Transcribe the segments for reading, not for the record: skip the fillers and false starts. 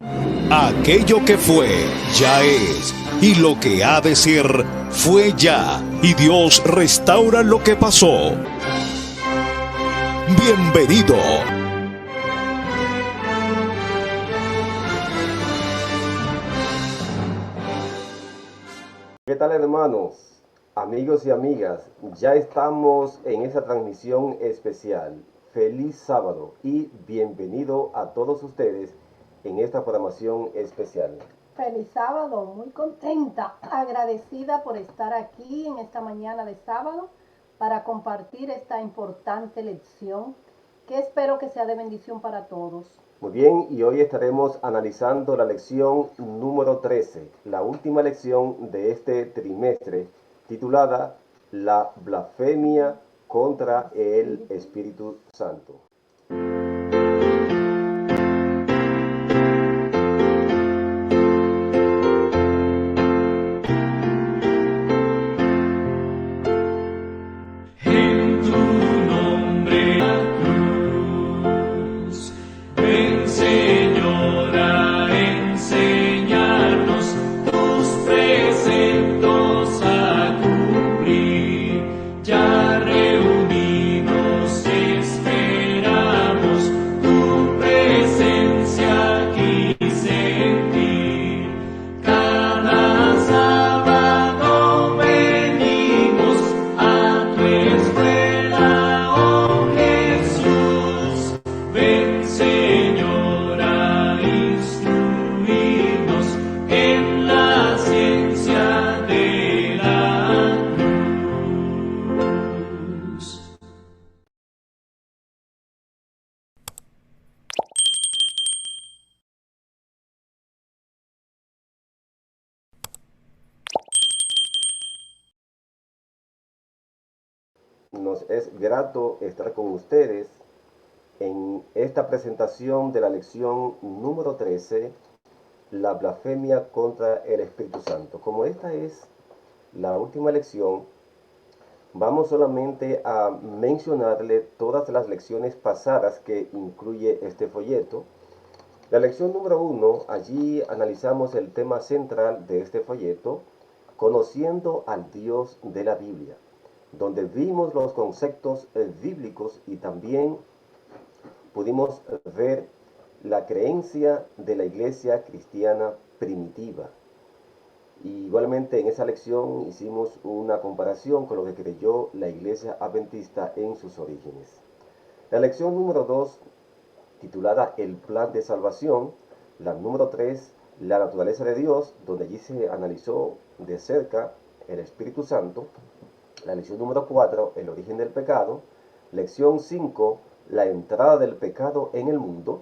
Aquello que fue, ya es, y lo que ha de ser, fue ya, y Dios restaura lo que pasó. Bienvenido. ¿Qué tal, hermanos, amigos y amigas? Ya estamos en esa transmisión especial. Feliz sábado y bienvenido a todos ustedes en esta programación especial. Feliz sábado, muy contenta, agradecida por estar aquí en esta mañana de sábado para compartir esta importante lección que espero que sea de bendición para todos. Muy bien, y hoy estaremos analizando la lección número 13, la última lección de este trimestre, titulada La blasfemia contra el Espíritu Santo. Nos es grato estar con ustedes en esta presentación de la lección número 13, la blasfemia contra el Espíritu Santo. Como esta es la última lección, vamos solamente a mencionarle todas las lecciones pasadas que incluye este folleto. La lección número 1, allí analizamos el tema central de este folleto, conociendo al Dios de la Biblia, donde vimos los conceptos bíblicos y también pudimos ver la creencia de la iglesia cristiana primitiva. Y igualmente en esa lección hicimos una comparación con lo que creyó la iglesia adventista en sus orígenes. La lección número 2, titulada El plan de salvación. La número 3, la naturaleza de Dios, donde allí se analizó de cerca el Espíritu Santo. La lección número 4, el origen del pecado. Lección 5, la entrada del pecado en el mundo.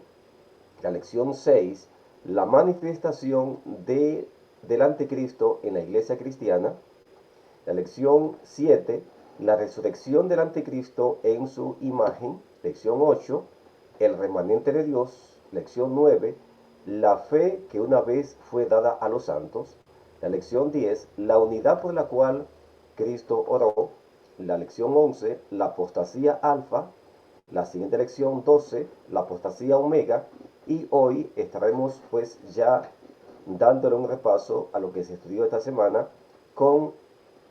La lección 6, la manifestación del anticristo en la iglesia cristiana. La lección 7, la resurrección del anticristo en su imagen. Lección 8, el remanente de Dios. Lección 9, la fe que una vez fue dada a los santos. La lección 10, la unidad por la cual Cristo oró. La lección 11, la apostasía alfa. La siguiente lección 12, la apostasía omega. Y hoy estaremos pues ya dándole un repaso a lo que se estudió esta semana con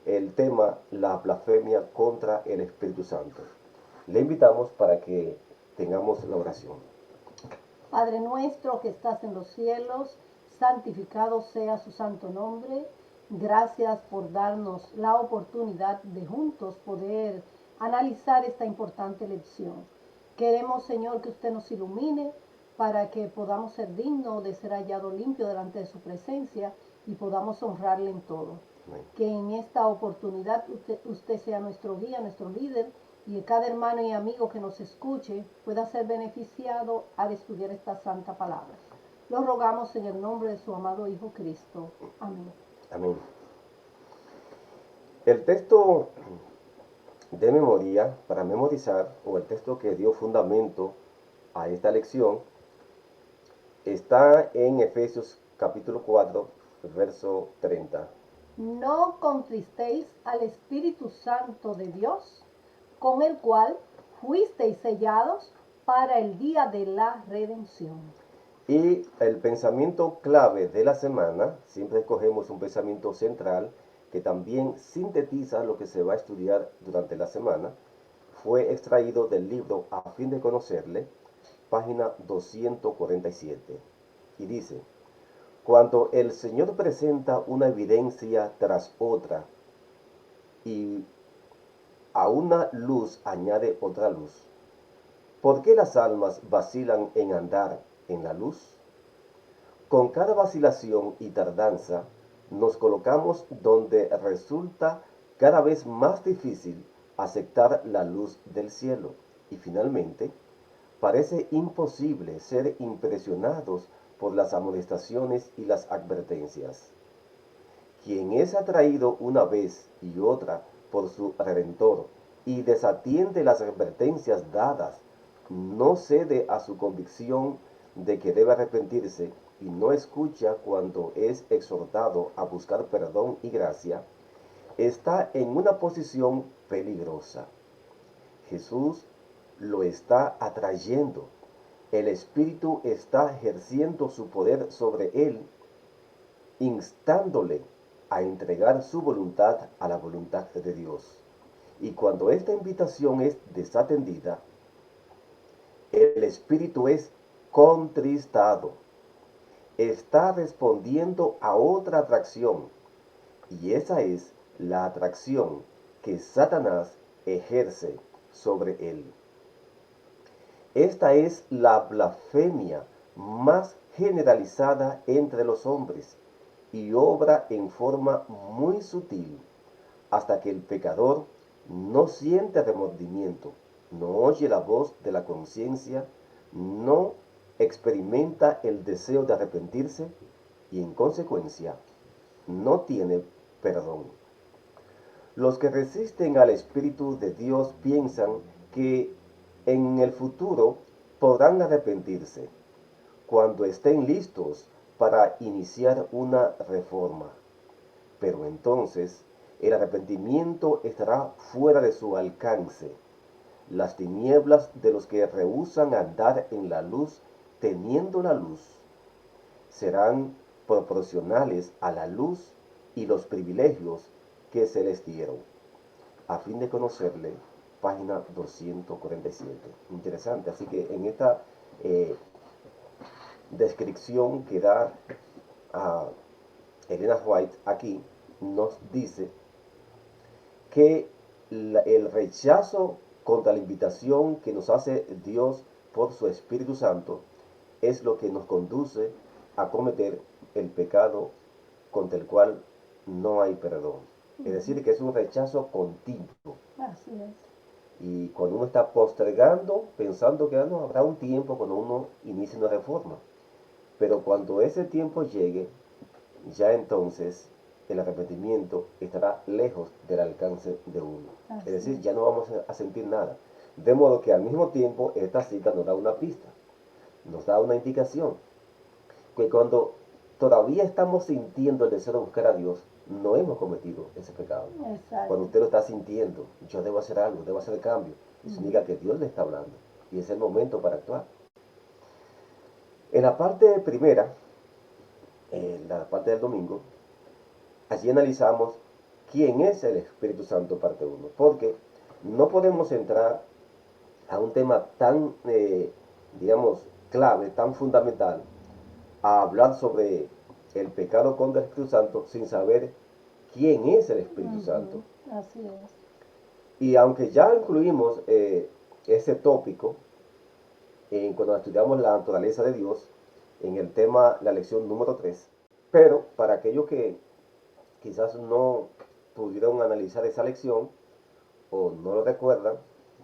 el tema la blasfemia contra el Espíritu Santo. Le invitamos para que tengamos la oración. Padre nuestro que estás en los cielos, santificado sea su santo nombre. Gracias por darnos la oportunidad de juntos poder analizar esta importante lección. Queremos, Señor, que usted nos ilumine para que podamos ser dignos de ser hallado limpio delante de su presencia y podamos honrarle en todo. Amén. Que en esta oportunidad usted sea nuestro guía, nuestro líder, y que cada hermano y amigo que nos escuche pueda ser beneficiado al estudiar esta santa palabra. Lo rogamos en el nombre de su amado Hijo Cristo. Amén. Amén. El texto de memoria para memorizar, o el texto que dio fundamento a esta lección, está en Efesios capítulo 4, verso 30. No contristéis al Espíritu Santo de Dios, con el cual fuisteis sellados para el día de la redención. Y el pensamiento clave de la semana, siempre escogemos un pensamiento central que también sintetiza lo que se va a estudiar durante la semana, fue extraído del libro A fin de conocerle, página 247. Y dice: cuando el Señor presenta una evidencia tras otra y a una luz añade otra luz, ¿por qué las almas vacilan en andar en la luz? Con cada vacilación y tardanza nos colocamos donde resulta cada vez más difícil aceptar la luz del cielo y finalmente parece imposible ser impresionados por las amonestaciones y las advertencias. Quien es atraído una vez y otra por su Redentor y desatiende las advertencias dadas, no cede a su convicción de que debe arrepentirse y no escucha cuando es exhortado a buscar perdón y gracia, está en una posición peligrosa. Jesús lo está atrayendo. El Espíritu está ejerciendo su poder sobre él, instándole a entregar su voluntad a la voluntad de Dios. Y cuando esta invitación es desatendida, el Espíritu es contristado. Está respondiendo a otra atracción, y esa es la atracción que Satanás ejerce sobre él. Esta es la blasfemia más generalizada entre los hombres y obra en forma muy sutil hasta que el pecador no siente remordimiento, no oye la voz de la conciencia, no experimenta el deseo de arrepentirse y en consecuencia no tiene perdón. Los que resisten al Espíritu de Dios piensan que en el futuro podrán arrepentirse cuando estén listos para iniciar una reforma. Pero entonces el arrepentimiento estará fuera de su alcance. Las tinieblas de los que rehúsan andar en la luz teniendo la luz serán proporcionales a la luz y los privilegios que se les dieron. A fin de conocerle, página 247. Interesante. Así que en esta descripción que da a Elena White aquí, nos dice que el rechazo contra la invitación que nos hace Dios por su Espíritu Santo es lo que nos conduce a cometer el pecado contra el cual no hay perdón. Es decir, que es un rechazo continuo. Así es. Y cuando uno está postergando, pensando que no, habrá un tiempo cuando uno inicie una reforma. Pero cuando ese tiempo llegue, ya entonces el arrepentimiento estará lejos del alcance de uno. Así Es decir, es. ya no vamos a sentir nada. De modo que al mismo tiempo esta cita nos da una pista, nos da una indicación, que cuando todavía estamos sintiendo el deseo de buscar a Dios, no hemos cometido ese pecado. Exacto. Cuando usted lo está sintiendo, yo debo hacer algo, debo hacer el cambio, eso significa que Dios le está hablando y es el momento para actuar. En la parte primera, en la parte del domingo, allí analizamos quién es el Espíritu Santo, parte 1, porque no podemos entrar a un tema tan, digamos, clave, tan fundamental, a hablar sobre el pecado contra el Espíritu Santo sin saber quién es el Espíritu Santo. Así es. Y aunque ya incluimos ese tópico cuando estudiamos la naturaleza de Dios, en el tema, la lección número 3, pero para aquellos que quizás no pudieron analizar esa lección o no lo recuerdan,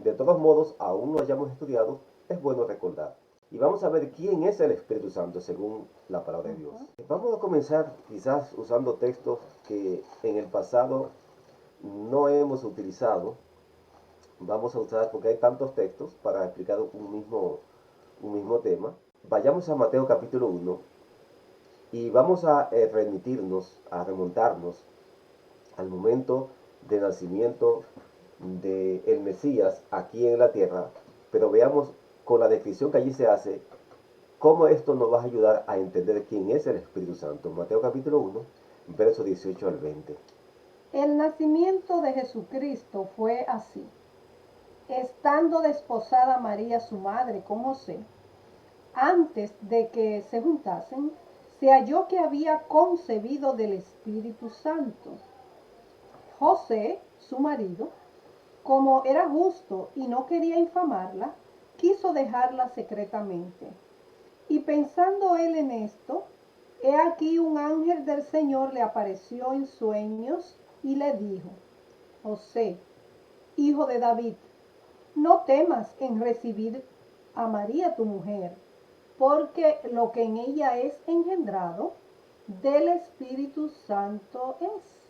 de todos modos, aún no hayamos estudiado, es bueno recordar. Y vamos a ver quién es el Espíritu Santo según la palabra de Dios. Vamos a comenzar quizás usando textos que en el pasado no hemos utilizado. Vamos a usar, porque hay tantos textos para explicar un mismo tema. Vayamos a Mateo capítulo 1 y vamos a remitirnos, a remontarnos al momento de nacimiento del Mesías aquí en la tierra, pero veamos con la descripción que allí se hace ¿cómo esto nos va a ayudar a entender quién es el Espíritu Santo? Mateo capítulo 1, versos 18 al 20. El nacimiento de Jesucristo fue así. Estando desposada María su madre con José, antes de que se juntasen, se halló que había concebido del Espíritu Santo. José, su marido, como era justo y no quería infamarla, quiso dejarla secretamente. Y pensando él en esto, he aquí un ángel del Señor le apareció en sueños y le dijo: José, hijo de David, no temas en recibir a María tu mujer, porque lo que en ella es engendrado del Espíritu Santo es.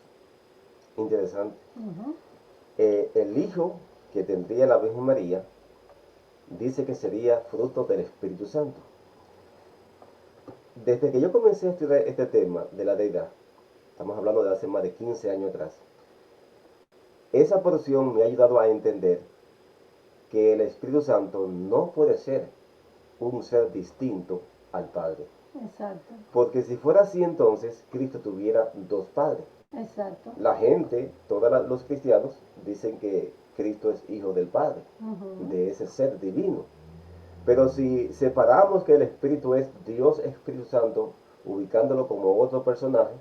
Interesante. Ujú. El hijo que tendría la Virgen María dice que sería fruto del Espíritu Santo. Desde que yo comencé a estudiar este tema de la deidad, estamos hablando de hace más de 15 años atrás, esa porción me ha ayudado a entender que el Espíritu Santo no puede ser un ser distinto al Padre. Exacto, Porque si fuera así, entonces Cristo tuviera dos padres. exacto. La gente, todos los cristianos, dicen que Cristo es hijo del Padre, Ujú. de ese ser divino. Pero si separamos que el Espíritu es Dios Espíritu Santo, ubicándolo como otro personaje,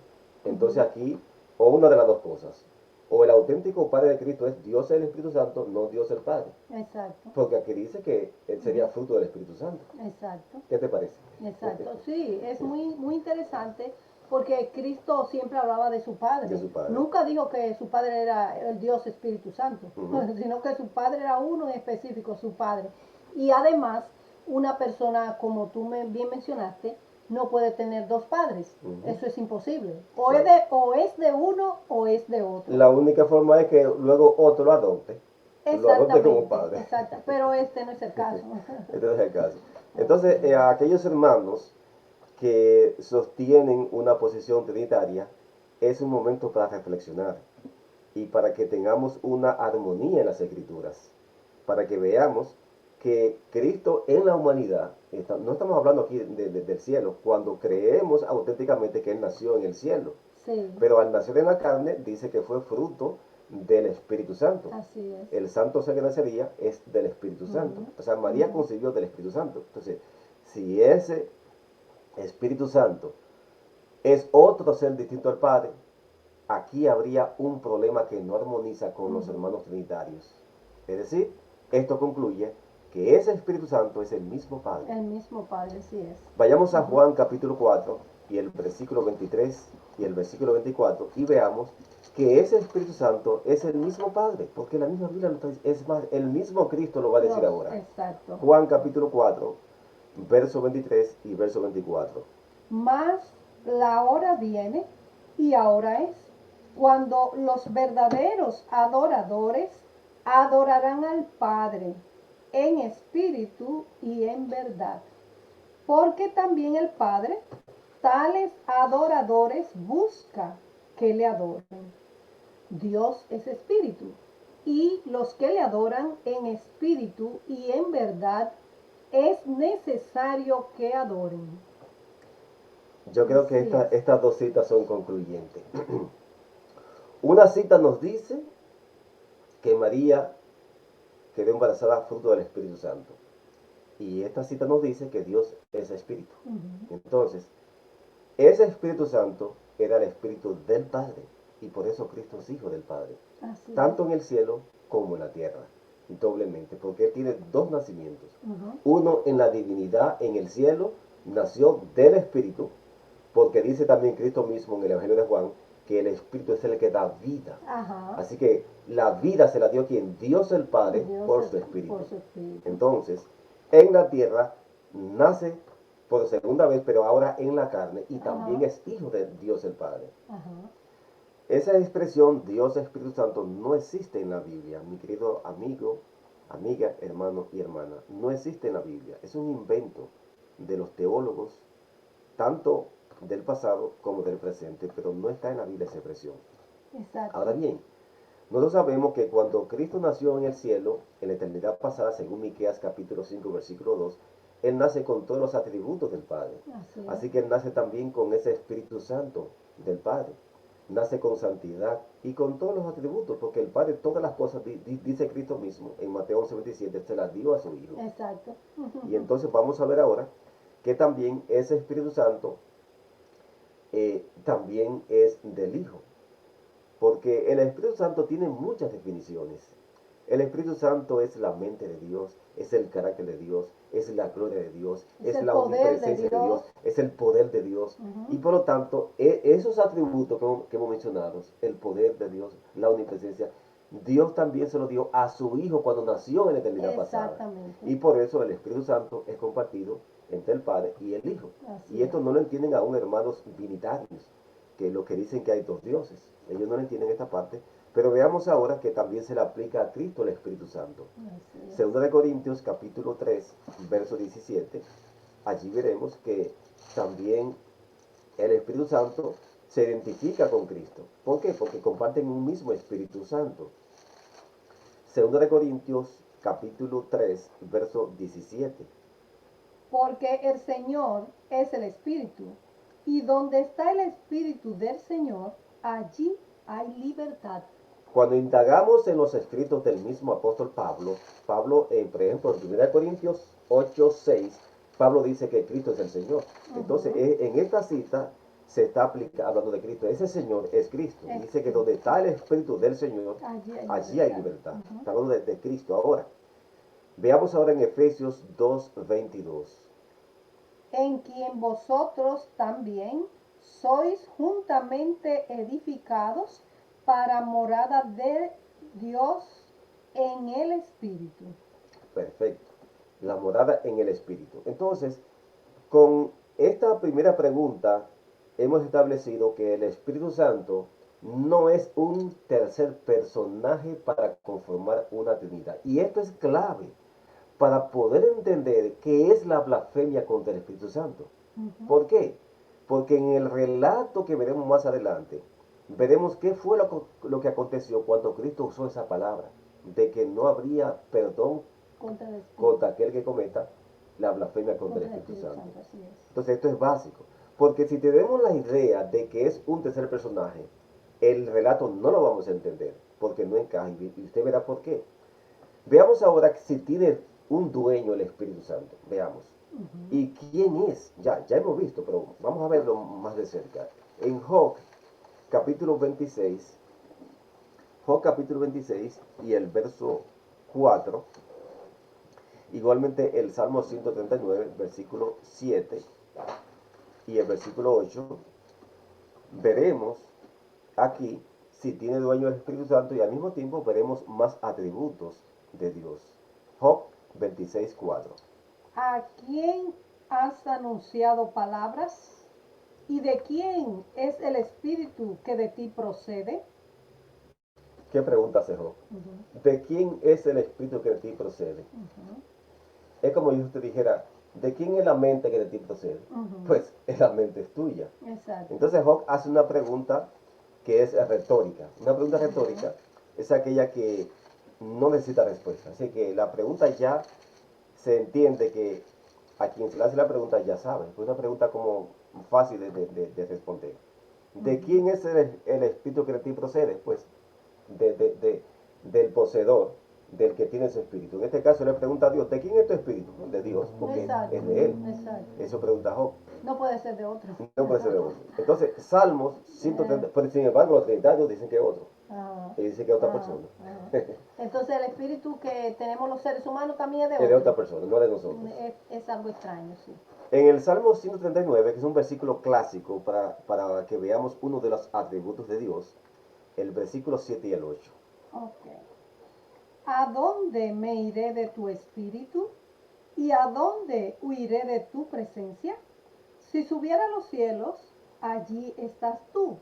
entonces aquí, o una de las dos cosas, o el auténtico Padre de Cristo es Dios el Espíritu Santo, no Dios el Padre. Exacto, Porque aquí dice que él sería fruto del Espíritu Santo. exacto. ¿Qué te parece? Exacto, sí, es muy interesante porque Cristo siempre hablaba de su De Padre. su Padre. Nunca dijo que su Padre era el Dios Espíritu Santo, Ujú. sino que su Padre era uno en específico, su Padre. Y además, una persona, como tú bien mencionaste, no puede tener dos padres. Ujú. Eso es imposible. Claro. O es de uno o es de otro. La única forma es que luego otro lo adopte como Exactamente, padre. exacto. Pero este no es el caso. Este no es el caso. Así Entonces, a aquellos hermanos que sostienen una posición trinitaria, es un momento para reflexionar y para que tengamos una armonía en las escrituras, para que veamos que Cristo en la humanidad, no estamos hablando aquí del cielo, cuando creemos auténticamente que Él nació en el cielo, sí, pero al nacer en la carne dice que fue fruto del Espíritu Santo. así es. El santo ser que nacería es del Espíritu Santo. O sea, María concibió del Espíritu Santo. Entonces, si ese Espíritu Santo es otro ser distinto al Padre, aquí habría un problema que no armoniza con los hermanos trinitarios. Es decir, esto concluye que ese Espíritu Santo es el mismo Padre. El mismo Padre, sí es. Vayamos a Juan capítulo 4 y el versículo 23 y el versículo 24 y veamos que ese Espíritu Santo es el mismo Padre, porque la misma Biblia es más, el mismo Cristo lo va a decir Dios, ahora. exacto. Juan capítulo 4, verso 23 y verso 24. Mas la hora viene y ahora es cuando los verdaderos adoradores adorarán al Padre en espíritu y en verdad. Porque también el Padre tales adoradores busca que le adoren. Dios es espíritu, y los que le adoran en espíritu y en verdad es necesario que adoren. Yo creo que Así es. estas dos citas son concluyentes. Una cita nos dice que María quedó embarazada fruto del Espíritu Santo. Y esta cita nos dice que Dios es espíritu. Entonces, ese Espíritu Santo era el Espíritu del Padre. Y por eso Cristo es hijo del Padre. Así Tanto es. en el cielo como en la tierra. Doblemente. Porque Él tiene dos nacimientos. Ujú. Uno en la divinidad, en el cielo, nació del Espíritu. Porque dice también Cristo mismo en el Evangelio de Juan que el Espíritu es el que da vida. Ajá. Así que la vida se la dio quien, Dios el Padre, Dios por es su Espíritu. por su espíritu. Entonces, en la tierra nace por segunda vez, pero ahora en la carne, y también Ajá. es hijo de Dios el Padre. Ajá. Esa expresión Dios Espíritu Santo no existe en la Biblia, mi querido amigo, amiga, hermano y hermana. No existe en la Biblia. Es un invento de los teólogos, tanto del pasado como del presente, pero no está en la Biblia esa expresión. Ahora Exacto. bien, nosotros sabemos que cuando Cristo nació en el cielo, en la eternidad pasada, según Miqueas capítulo 5, versículo 2, Él nace con todos los atributos del Padre. Así es. Así que Él nace también con ese Espíritu Santo del Padre. Nace con santidad y con todos los atributos, porque el Padre todas las cosas, dice Cristo mismo en Mateo 11:27, se las dio a su Hijo. Exacto. Y entonces vamos a ver ahora que también ese Espíritu Santo también es del Hijo. Porque el Espíritu Santo tiene muchas definiciones. El Espíritu Santo es la mente de Dios, es el carácter de Dios, es la gloria de Dios, Es es el la poder de omnipresencia de Dios, Dios. es el poder de Dios. Ujú. Y por lo tanto, esos atributos que hemos mencionado, el poder de Dios, la omnipresencia, Dios también se lo dio a su Hijo cuando nació en la eternidad pasada. Exactamente. Y por eso el Espíritu Santo es compartido entre el Padre y el Hijo. Así Y esto es. no lo entienden aún hermanos binitarios, que lo que dicen que hay dos dioses. Ellos no entienden esta parte. Pero veamos ahora que también se le aplica a Cristo el Espíritu Santo. Así es. Segunda de Corintios capítulo 3, verso 17. Allí veremos que también el Espíritu Santo se identifica con Cristo. ¿Por qué? Porque comparten un mismo Espíritu Santo. Segunda de Corintios capítulo 3, verso 17. Porque el Señor es el Espíritu, y donde está el Espíritu del Señor, allí hay libertad. Cuando indagamos en los escritos del mismo apóstol Pablo, por ejemplo, en 1 Corintios 8, 6, Pablo dice que Cristo es el Señor. Entonces, en esta cita se está hablando de Cristo. Ese Señor es Cristo. Es Dice que Cristo. donde está el Espíritu del Señor, allí hay libertad. Está hablando de Cristo. Ahora, veamos ahora en Efesios 2, 22. En quien vosotros también sois juntamente edificados para morada de Dios en el Espíritu. Perfecto. La morada en el Espíritu. Entonces, con esta primera pregunta, hemos establecido que el Espíritu Santo no es un tercer personaje para conformar una Trinidad. Y esto es clave para poder entender qué es la blasfemia contra el Espíritu Santo. ¿Por qué? Porque en el relato que veremos más adelante, veremos qué fue lo que aconteció cuando Cristo usó esa palabra, de que no habría perdón Contra el Espíritu. contra aquel que cometa la blasfemia contra el Espíritu Santo. Así es. Entonces esto es básico, porque si tenemos la idea de que es un tercer personaje, el relato no lo vamos a entender, porque no encaja, y usted verá por qué. Veamos ahora si tiene un dueño el Espíritu Santo, veamos. ¿Y quién es? Ya hemos visto, pero vamos a verlo más de cerca. En Job, capítulo 26, Job capítulo 26 y el verso 4, igualmente el Salmo 139, versículo 7 y el versículo 8, veremos aquí si tiene dueño el Espíritu Santo y al mismo tiempo veremos más atributos de Dios. Job 26, 4. ¿A quién has anunciado palabras? ¿Y de quién es el Espíritu que de ti procede? ¿Qué pregunta hace Job? ¿De quién es el Espíritu que de ti procede? Es como si usted dijera, ¿de quién es la mente que de ti procede? Pues la mente es tuya. Exacto. Entonces Job hace una pregunta que es retórica. Una pregunta retórica es aquella que no necesita respuesta. Así que la pregunta ya se entiende que a quien se le hace la pregunta ya sabe. Es una pregunta como fácil de responder. ¿De quién es el espíritu que de ti procede? Pues del poseedor, del que tiene ese espíritu. En este caso le pregunta a Dios, ¿de quién es tu espíritu? De Dios, porque Exacto. es de él. Exacto. Eso pregunta Job. No puede ser de otro. No puede ser de otro. Entonces, Salmos 130, pero sin embargo los trinitarios dicen que es otro. Ajá. Y dicen que es otra Ajá, persona. ajá. Entonces el espíritu que tenemos los seres humanos también es de Es de otro. otra persona, no de nosotros. Es algo extraño, sí. En el Salmo 139, que es un versículo clásico para que veamos uno de los atributos de Dios, el versículo 7 y el 8. Ok. ¿A dónde me iré de tu espíritu? ¿Y a dónde huiré de tu presencia? Si subiera a los cielos, allí estás tú.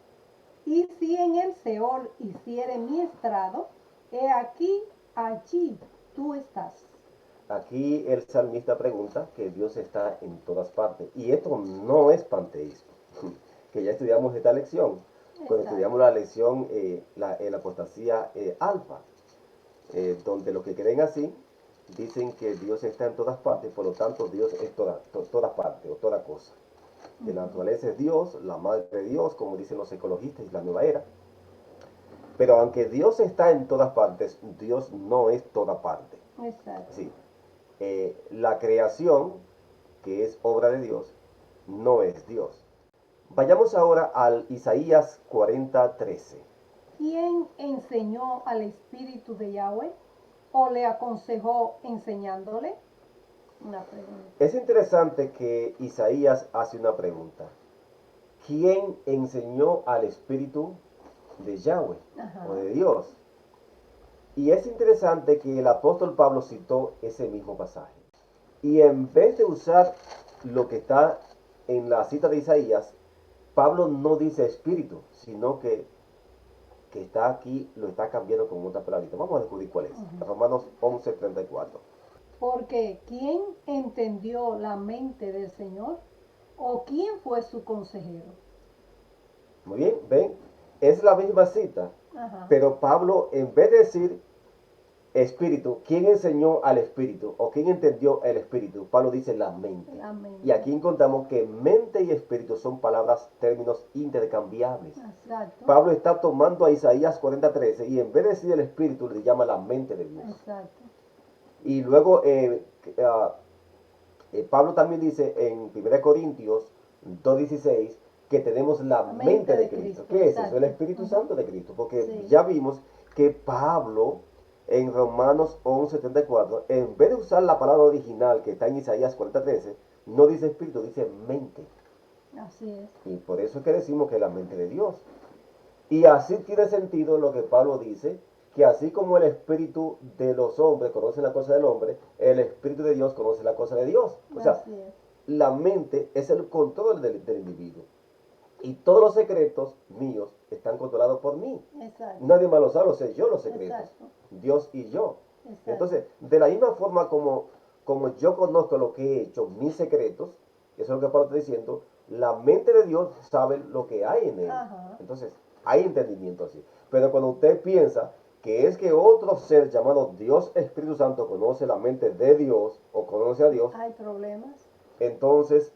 Y si en el Seol hiciere mi estrado, he aquí, allí tú estás. Aquí el salmista pregunta que Dios está en todas partes. Y esto no es panteísmo, que ya estudiamos esta lección. Cuando Exacto. estudiamos la lección, la apostasía alfa, donde los que creen así dicen que Dios está en todas partes, por lo tanto Dios es toda parte o toda cosa. Que la naturaleza es Dios, la madre de Dios, como dicen los ecologistas y la nueva era. Pero aunque Dios está en todas partes, Dios no es toda parte. Exacto. Sí. La creación, que es obra de Dios, no es Dios. Vayamos ahora al Isaías 40:13. ¿Quién enseñó al Espíritu de Yahweh o le aconsejó enseñándole? Una pregunta. Es interesante que Isaías hace una pregunta. ¿Quién enseñó al Espíritu de Yahweh Ajá. o de Dios? Y es interesante que el apóstol Pablo citó ese mismo pasaje. Y en vez de usar lo que está en la cita de Isaías, Pablo no dice espíritu, sino que está aquí, lo está cambiando con otra palabra. Vamos a descubrir cuál es. Romanos 11:34. Porque ¿quién entendió la mente del Señor? ¿O quién fue su consejero? Muy bien, ven, es la misma cita, Ajá. pero Pablo, en vez de decir espíritu, ¿quién enseñó al espíritu? ¿O quién entendió el espíritu? Pablo dice la mente. La mente. Y aquí encontramos que mente y espíritu son palabras, términos intercambiables. Exacto. Pablo está tomando a Isaías 40:13 y en vez de decir el espíritu, le llama la mente de Dios. Exacto. Y luego Pablo también dice en 1 Corintios 2:16 que tenemos la mente de Cristo. ¿Qué es eso? El Espíritu Santo de Cristo. Porque Sí. ya vimos que Pablo en Romanos 11:74, en vez de usar la palabra original que está en Isaías 40:13, no dice espíritu, dice mente. Así es. Y por eso es que decimos que es la mente de Dios. Y así tiene sentido lo que Pablo dice, que así como el espíritu de los hombres conoce la cosa del hombre, el espíritu de Dios conoce la cosa de Dios. O sea, Así es. la mente es el control del individuo. Y todos los secretos míos están controlados por mí. Exacto. Nadie más lo sabe, lo sé yo los secretos. Exacto. Dios y yo. Exacto. Entonces, de la misma forma como yo conozco lo que he hecho, mis secretos, eso es lo que Pablo está diciendo, la mente de Dios sabe lo que hay en él. Ajá. Entonces, hay entendimiento así. Pero cuando usted piensa que es que otro ser llamado Dios Espíritu Santo conoce la mente de Dios o conoce a Dios, Hay problemas. entonces,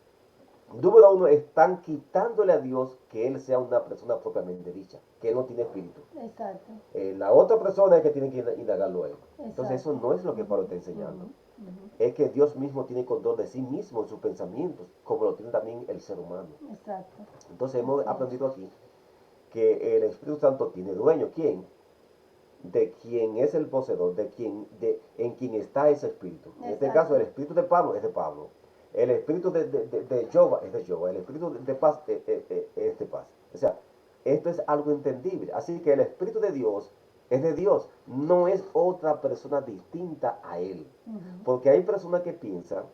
número uno, están quitándole a Dios que Él sea una persona propiamente dicha, que Él no tiene espíritu. Exacto. La otra persona es que tiene que indagarlo a Él. Entonces, Exacto. eso no es lo que Pablo está enseñando. Ujú. Es que Dios mismo tiene control de sí mismo en sus pensamientos, como lo tiene también el ser humano. Exacto. Entonces, hemos Así es. aprendido aquí que el Espíritu Santo tiene dueño. ¿Quién? De quien es el poseedor, en quien está ese espíritu. En este Exacto. caso, el espíritu de Pablo es de Pablo. El espíritu de Jehová es de Jehová. El espíritu de paz es de paz. O sea, esto es algo entendible. Así que el espíritu de Dios es de Dios. No es otra persona distinta a Él. Ujú. Porque hay personas que piensan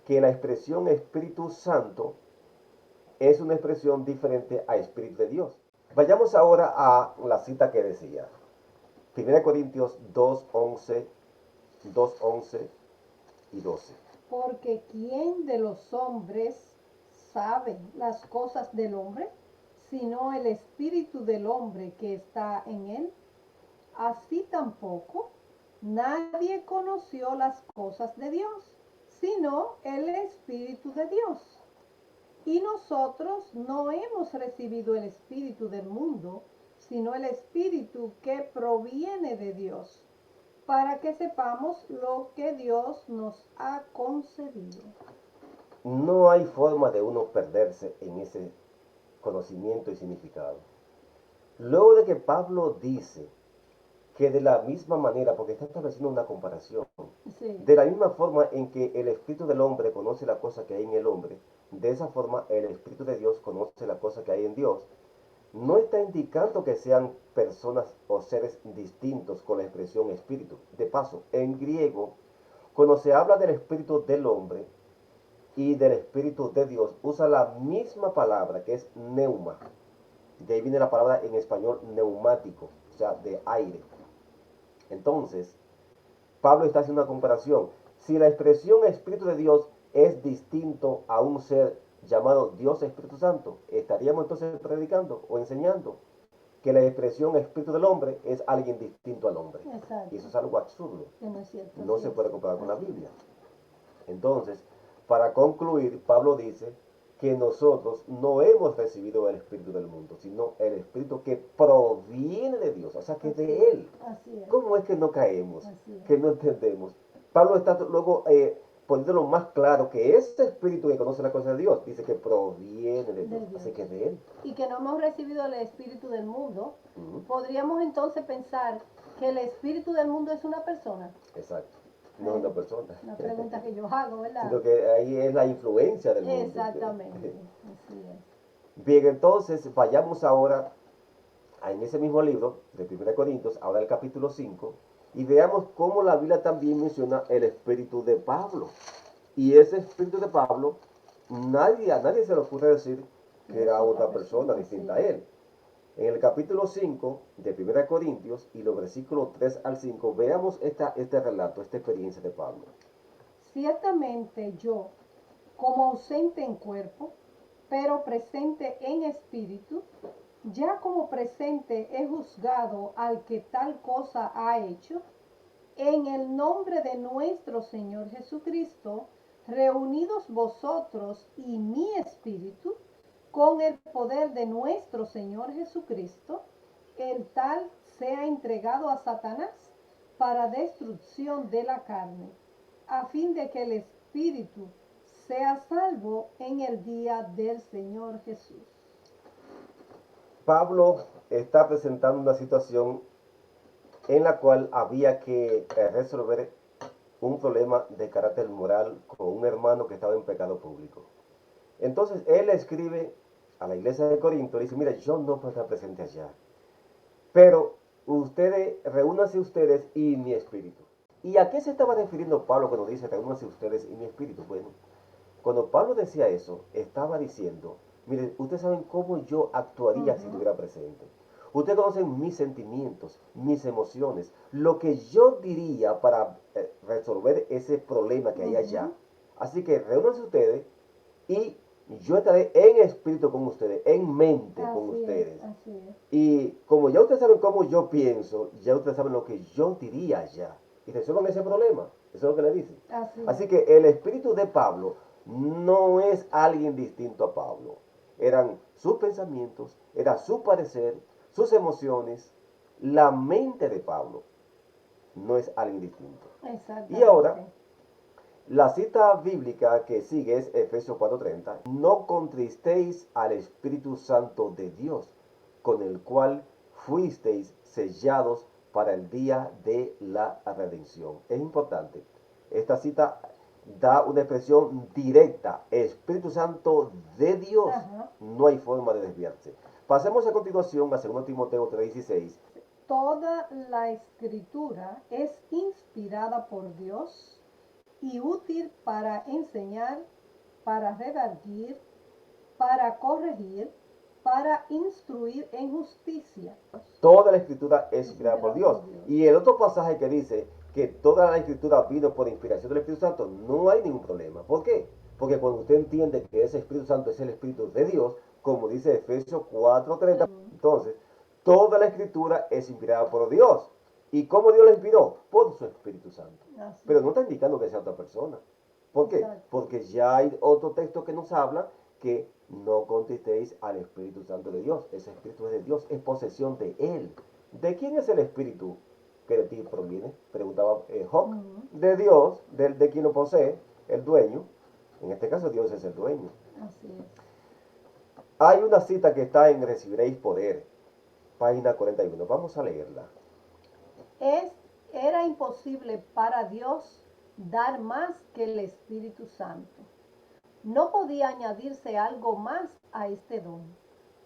que la expresión Espíritu Santo es una expresión diferente a Espíritu de Dios. Vayamos ahora a la cita que decía. 1 Corintios 2:11 y 12. Porque ¿quién de los hombres sabe las cosas del hombre, sino el espíritu del hombre que está en él? Así tampoco nadie conoció las cosas de Dios, sino el espíritu de Dios. Y nosotros no hemos recibido el espíritu del mundo, sino el espíritu que proviene de Dios, para que sepamos lo que Dios nos ha concedido. No hay forma de uno perderse en ese conocimiento y significado. Luego de que Pablo dice que de la misma manera, porque está estableciendo una comparación, Sí, de la misma forma en que el espíritu del hombre conoce la cosa que hay en el hombre, de esa forma el espíritu de Dios conoce la cosa que hay en Dios. No está indicando que sean personas o seres distintos con la expresión espíritu. De paso, en griego, cuando se habla del espíritu del hombre y del espíritu de Dios, usa la misma palabra que es neuma. De ahí viene la palabra en español neumático, o sea, de aire. Entonces, Pablo está haciendo una comparación. Si la expresión Espíritu de Dios es distinto a un ser llamado Dios Espíritu Santo, ¿estaríamos entonces predicando o enseñando? que la expresión espíritu del hombre es alguien distinto al hombre. Exacto. Y eso es algo absurdo. Que no es cierto. No así se es. puede comparar con la Así Biblia. Entonces, para concluir, Pablo dice que nosotros no hemos recibido el espíritu del mundo, sino el espíritu que proviene de Dios, o sea, que es de Él. Así es. ¿Cómo es que no caemos? Así es. Que no entendemos. Pablo está luego poniéndolo más claro que ese espíritu que conoce la cosa de Dios, dice que proviene de Dios, así que es de Él. Y que no hemos recibido el espíritu del mundo, Ujú. podríamos entonces pensar que el espíritu del mundo es una persona. Exacto. No es una persona. Una pregunta que yo hago, ¿verdad? Sino que ahí es la influencia del mundo. Exactamente, así es. Bien, entonces vayamos ahora en ese mismo libro de 1 Corintios, ahora el capítulo 5, y veamos cómo la Biblia también menciona el espíritu de Pablo. Y ese espíritu de Pablo, a nadie se le ocurre decir que era otra persona distinta a él. En el capítulo 5 de 1 Corintios y los versículos 3 al 5, veamos este relato, esta experiencia de Pablo. Ciertamente yo, como ausente en cuerpo, pero presente en espíritu, ya como presente he juzgado al que tal cosa ha hecho, en el nombre de nuestro Señor Jesucristo, reunidos vosotros y mi espíritu, con el poder de nuestro Señor Jesucristo, el tal sea entregado a Satanás para destrucción de la carne, a fin de que el espíritu sea salvo en el día del Señor Jesús. Pablo está presentando una situación en la cual había que resolver un problema de carácter moral con un hermano que estaba en pecado público. Entonces él escribe a la iglesia de Corinto y dice, mira, yo no puedo estar presente allá, pero reúnanse ustedes y mi espíritu. ¿Y a qué se estaba refiriendo Pablo cuando dice, reúnanse ustedes y mi espíritu? Bueno, cuando Pablo decía eso, estaba diciendo, miren, ustedes saben cómo yo actuaría si estuviera presente. Ustedes conocen mis sentimientos, mis emociones, lo que yo diría para resolver ese problema que hay allá. Así que reúnanse ustedes y yo estaré en espíritu con ustedes, en mente con ustedes. Así es. Y como ya ustedes saben cómo yo pienso, ya ustedes saben lo que yo diría allá. Y resuelvan ese problema. Eso es lo que le dicen. Así que el espíritu de Pablo no es alguien distinto a Pablo. Eran sus pensamientos, era su parecer, sus emociones, la mente de Pablo. No es alguien distinto. Y ahora, la cita bíblica que sigue es Efesios 4:30. No contristéis al Espíritu Santo de Dios, con el cual fuisteis sellados para el día de la redención. Es importante. Esta cita da una expresión directa. Espíritu Santo de Dios. No hay forma de desviarse. Pasemos a continuación a 2 Timoteo 3:16. Toda la escritura es inspirada por Dios y útil para enseñar, para redarguir, para corregir, para instruir en justicia. Toda la escritura es inspirada por Dios. Y el otro pasaje que dice que toda la escritura vino por inspiración del Espíritu Santo, no hay ningún problema. ¿Por qué? Porque cuando usted entiende que ese Espíritu Santo es el Espíritu de Dios, como dice Efesios 4:30, entonces toda la escritura es inspirada por Dios. ¿Y cómo Dios la inspiró? Por su Espíritu Santo. Pero no está indicando que sea otra persona. ¿Por qué? Porque ya hay otro texto que nos habla que no contristéis al Espíritu Santo de Dios. Ese Espíritu es de Dios, es posesión de Él. ¿De quién es el Espíritu que de ti proviene? Preguntaba Job. De Dios, de quien lo posee, el dueño. En este caso Dios es el dueño. Así es. Hay una cita que está en Recibiréis Poder, página 41. Vamos a leerla. Era imposible para Dios dar más que el Espíritu Santo. No podía añadirse algo más a este don.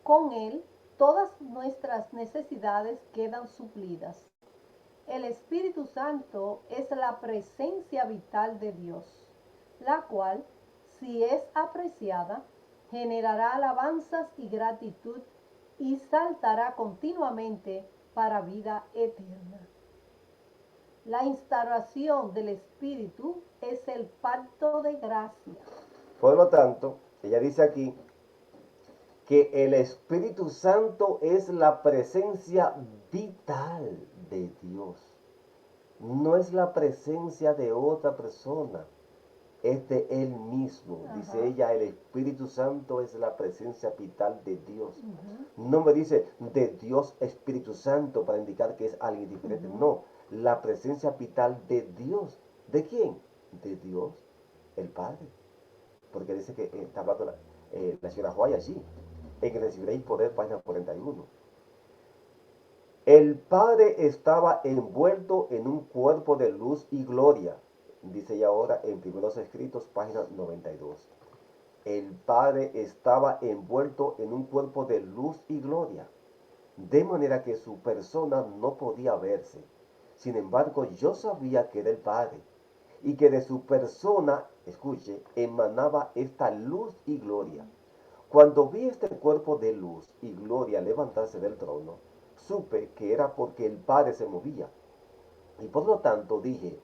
Con él, todas nuestras necesidades quedan suplidas. El Espíritu Santo es la presencia vital de Dios, la cual, si es apreciada, generará alabanzas y gratitud y saltará continuamente para vida eterna. La instauración del Espíritu es el pacto de gracia. Por lo tanto, ella dice aquí que el Espíritu Santo es la presencia vital de Dios. No es la presencia de otra persona, es de Él mismo. Ajá. Dice ella, el Espíritu Santo es la presencia vital de Dios. Ujú. No me dice de Dios Espíritu Santo para indicar que es alguien diferente. Ujú. No, la presencia vital de Dios. ¿De quién? De Dios, el Padre. Porque dice que está hablando la señora Joy allí, en que recibiréis poder, página 41. El Padre estaba envuelto en un cuerpo de luz y gloria, dice ya ahora en Primeros Escritos, página 92. El Padre estaba envuelto en un cuerpo de luz y gloria, de manera que su persona no podía verse. Sin embargo, yo sabía que era el Padre y que de su persona, escuche, emanaba esta luz y gloria. Cuando vi este cuerpo de luz y gloria levantarse del trono, supe que era porque el Padre se movía. Y por lo tanto dije,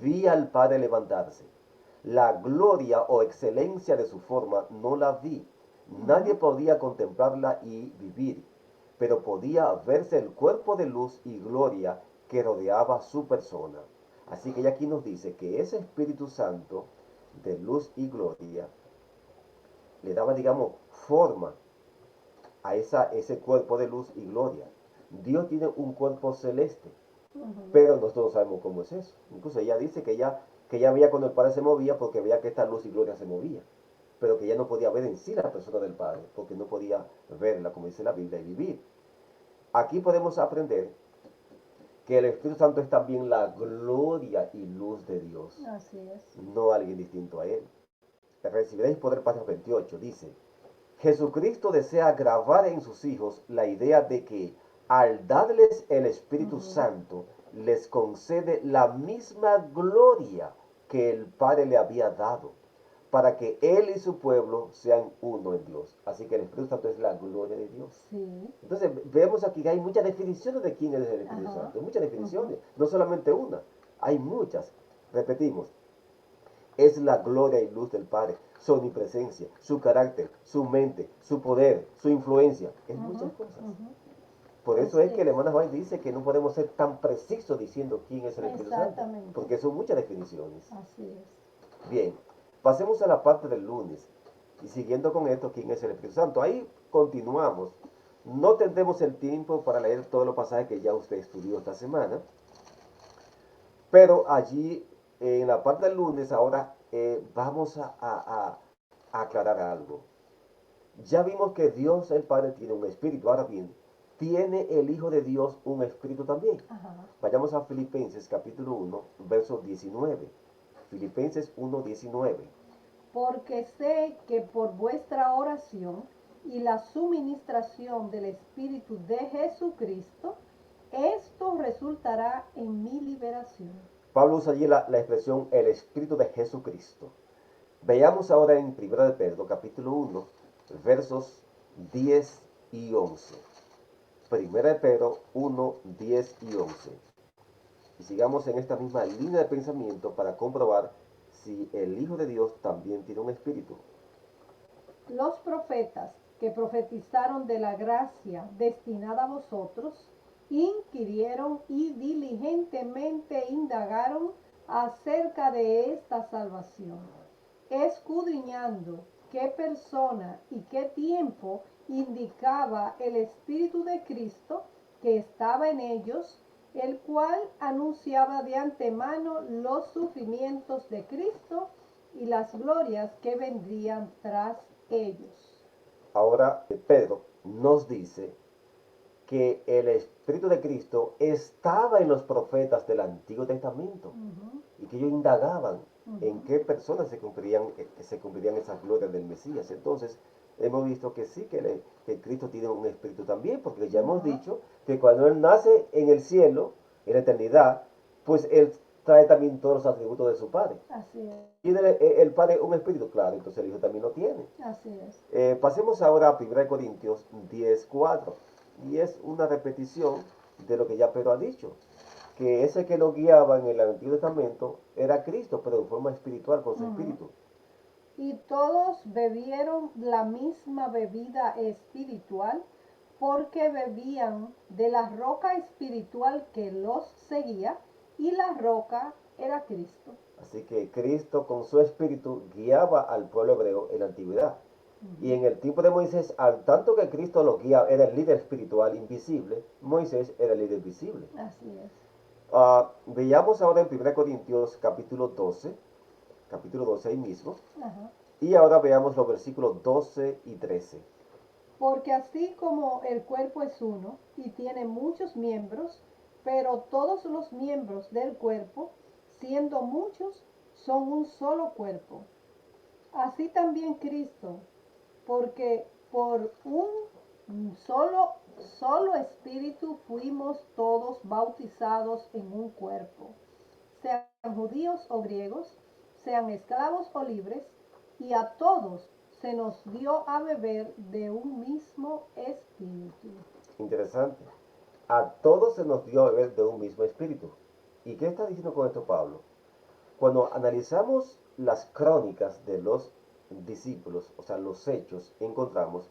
vi al Padre levantarse. La gloria o excelencia de su forma no la vi. Nadie podía contemplarla y vivir, pero podía verse el cuerpo de luz y gloria que rodeaba su persona. Así que ella aquí nos dice que ese Espíritu Santo de luz y gloria le daba, digamos, forma a ese cuerpo de luz y gloria. Dios tiene un cuerpo celeste, Ujú. pero nosotros sabemos cómo es eso. Incluso ella dice que ella veía cuando el Padre se movía porque veía que esta luz y gloria se movía, pero que ella no podía ver en sí la persona del Padre, porque no podía verla, como dice la Biblia, y vivir. Aquí podemos aprender que el Espíritu Santo es también la gloria y luz de Dios, Así es. no alguien distinto a Él. Recibiréis poder, página 28, dice, Jesucristo desea grabar en sus hijos la idea de que al darles el Espíritu Ujú. Santo, les concede la misma gloria que el Padre le había dado, para que Él y su pueblo sean uno en Dios. Así que el Espíritu Santo es la gloria de Dios. Sí. Entonces vemos aquí que hay muchas definiciones de quién es el Espíritu Ajá. Santo, muchas Ujú. definiciones, no solamente una, hay muchas. Repetimos, es la gloria y luz del Padre, su omnipresencia, su carácter, su mente, su poder, su influencia, en muchas Ujú. cosas. Ujú. Por eso Así es que el es. hermano Juan dice que no podemos ser tan precisos diciendo quién es el Espíritu Santo, Exactamente. porque son muchas definiciones. Así es. Bien, pasemos a la parte del lunes. Y siguiendo con esto, ¿quién es el Espíritu Santo? Ahí continuamos. No tendremos el tiempo para leer todos los pasajes que ya usted estudió esta semana, pero allí en la parte del lunes ahora vamos a aclarar algo. Ya vimos que Dios el Padre tiene un espíritu. Ahora bien, ¿tiene el Hijo de Dios un espíritu también? Ajá. Vayamos a Filipenses capítulo 1, verso 19. Filipenses 1, 19. Porque sé que por vuestra oración y la suministración del Espíritu de Jesucristo, esto resultará en mi liberación. Pablo usa allí la expresión el espíritu de Jesucristo. Veamos ahora en 1 de Pedro capítulo 1, versos 10 y 11. 1 de Pedro 1, 10 y 11. Y sigamos en esta misma línea de pensamiento para comprobar si el Hijo de Dios también tiene un espíritu. Los profetas que profetizaron de la gracia destinada a vosotros, inquirieron y diligentemente indagaron acerca de esta salvación, escudriñando qué persona y qué tiempo indicaba el Espíritu de Cristo que estaba en ellos, el cual anunciaba de antemano los sufrimientos de Cristo y las glorias que vendrían tras ellos. Ahora Pedro nos dice que el Espíritu de Cristo estaba en los profetas del Antiguo Testamento Ujú, y que ellos indagaban en ujú. qué personas se cumplirían esas glorias del Mesías. Entonces, hemos visto que sí, que Cristo tiene un espíritu también, porque ya hemos Ajá, dicho que cuando Él nace en el cielo, en la eternidad, pues Él trae también todos los atributos de su Padre. así es, ¿Tiene el Padre un espíritu? Claro, entonces el Hijo también lo tiene. así es. Pasemos ahora a 1 Corintios 10:4. Y es una repetición de lo que ya Pedro ha dicho. Que ese que lo guiaba en el Antiguo Testamento era Cristo, pero en forma espiritual, con su Ujú. espíritu. Y todos bebieron la misma bebida espiritual, porque bebían de la roca espiritual que los seguía, y la roca era Cristo. Así que Cristo con su espíritu guiaba al pueblo hebreo en la antigüedad. Y en el tiempo de Moisés, al tanto que Cristo los guiaba, era el líder espiritual invisible, Moisés era el líder visible. Así es. Veamos ahora en 1 Corintios capítulo 12 ahí mismo, Ajá. y ahora veamos los versículos 12 y 13. Porque así como el cuerpo es uno y tiene muchos miembros, pero todos los miembros del cuerpo, siendo muchos, son un solo cuerpo. Así también Cristo, porque por un solo espíritu fuimos todos bautizados en un cuerpo, sean judíos o griegos, sean esclavos o libres, y a todos se nos dio a beber de un mismo espíritu. Interesante. A todos se nos dio a beber de un mismo espíritu. ¿Y qué está diciendo con esto Pablo? Cuando analizamos las crónicas de los discípulos, o sea, los hechos, encontramos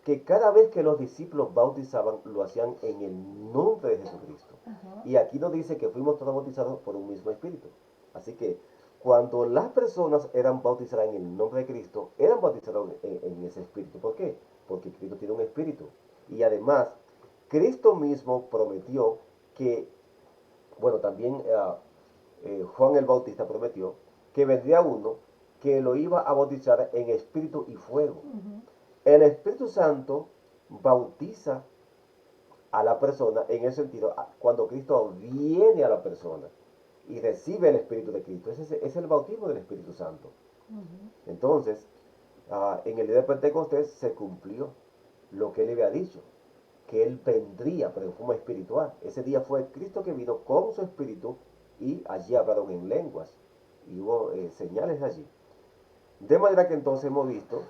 que cada vez que los discípulos bautizaban, lo hacían en el nombre de Jesucristo. Ajá. Y aquí nos dice que fuimos todos bautizados por un mismo espíritu. Así que cuando las personas eran bautizadas en el nombre de Cristo, eran bautizadas en ese espíritu. ¿Por qué? Porque Cristo tiene un espíritu. Y además, Cristo mismo prometió que, bueno, también Juan el Bautista prometió que vendría uno que lo iba a bautizar en espíritu y fuego. Ujú. El Espíritu Santo bautiza a la persona en el sentido cuando Cristo viene a la persona y recibe el Espíritu de Cristo. Ese es el bautismo del Espíritu Santo. Ujú. Entonces, en el día de Pentecostés se cumplió lo que él había dicho, que él vendría, pero en forma espiritual. Ese día fue Cristo que vino con su espíritu y allí hablaron en lenguas y hubo señales allí. De manera que entonces hemos visto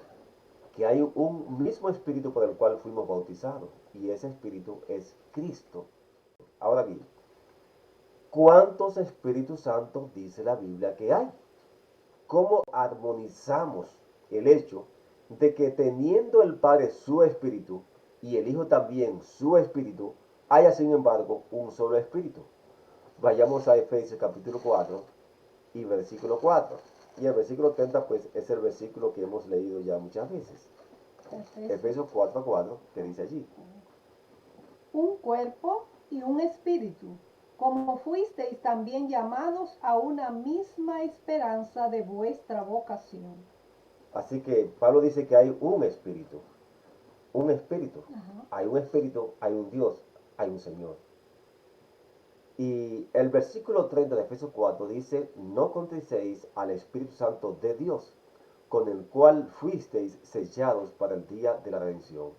que hay un mismo espíritu por el cual fuimos bautizados y ese espíritu es Cristo. Ahora bien, ¿cuántos Espíritus Santos dice la Biblia que hay? ¿Cómo armonizamos el hecho de que teniendo el Padre su espíritu y el Hijo también su espíritu, haya sin embargo un solo espíritu? Vayamos a Efesios capítulo 4 y versículo 4. Y el versículo 30 pues es el versículo que hemos leído ya muchas veces. Efesios 4:4, que dice allí. Un cuerpo y un espíritu, como fuisteis también llamados a una misma esperanza de vuestra vocación. Así que Pablo dice que hay un espíritu, un espíritu. Ajá. Hay un espíritu, hay un Dios, hay un Señor. Y el versículo 30 de Efesios 4 dice, no contristéis al Espíritu Santo de Dios, con el cual fuisteis sellados para el día de la redención.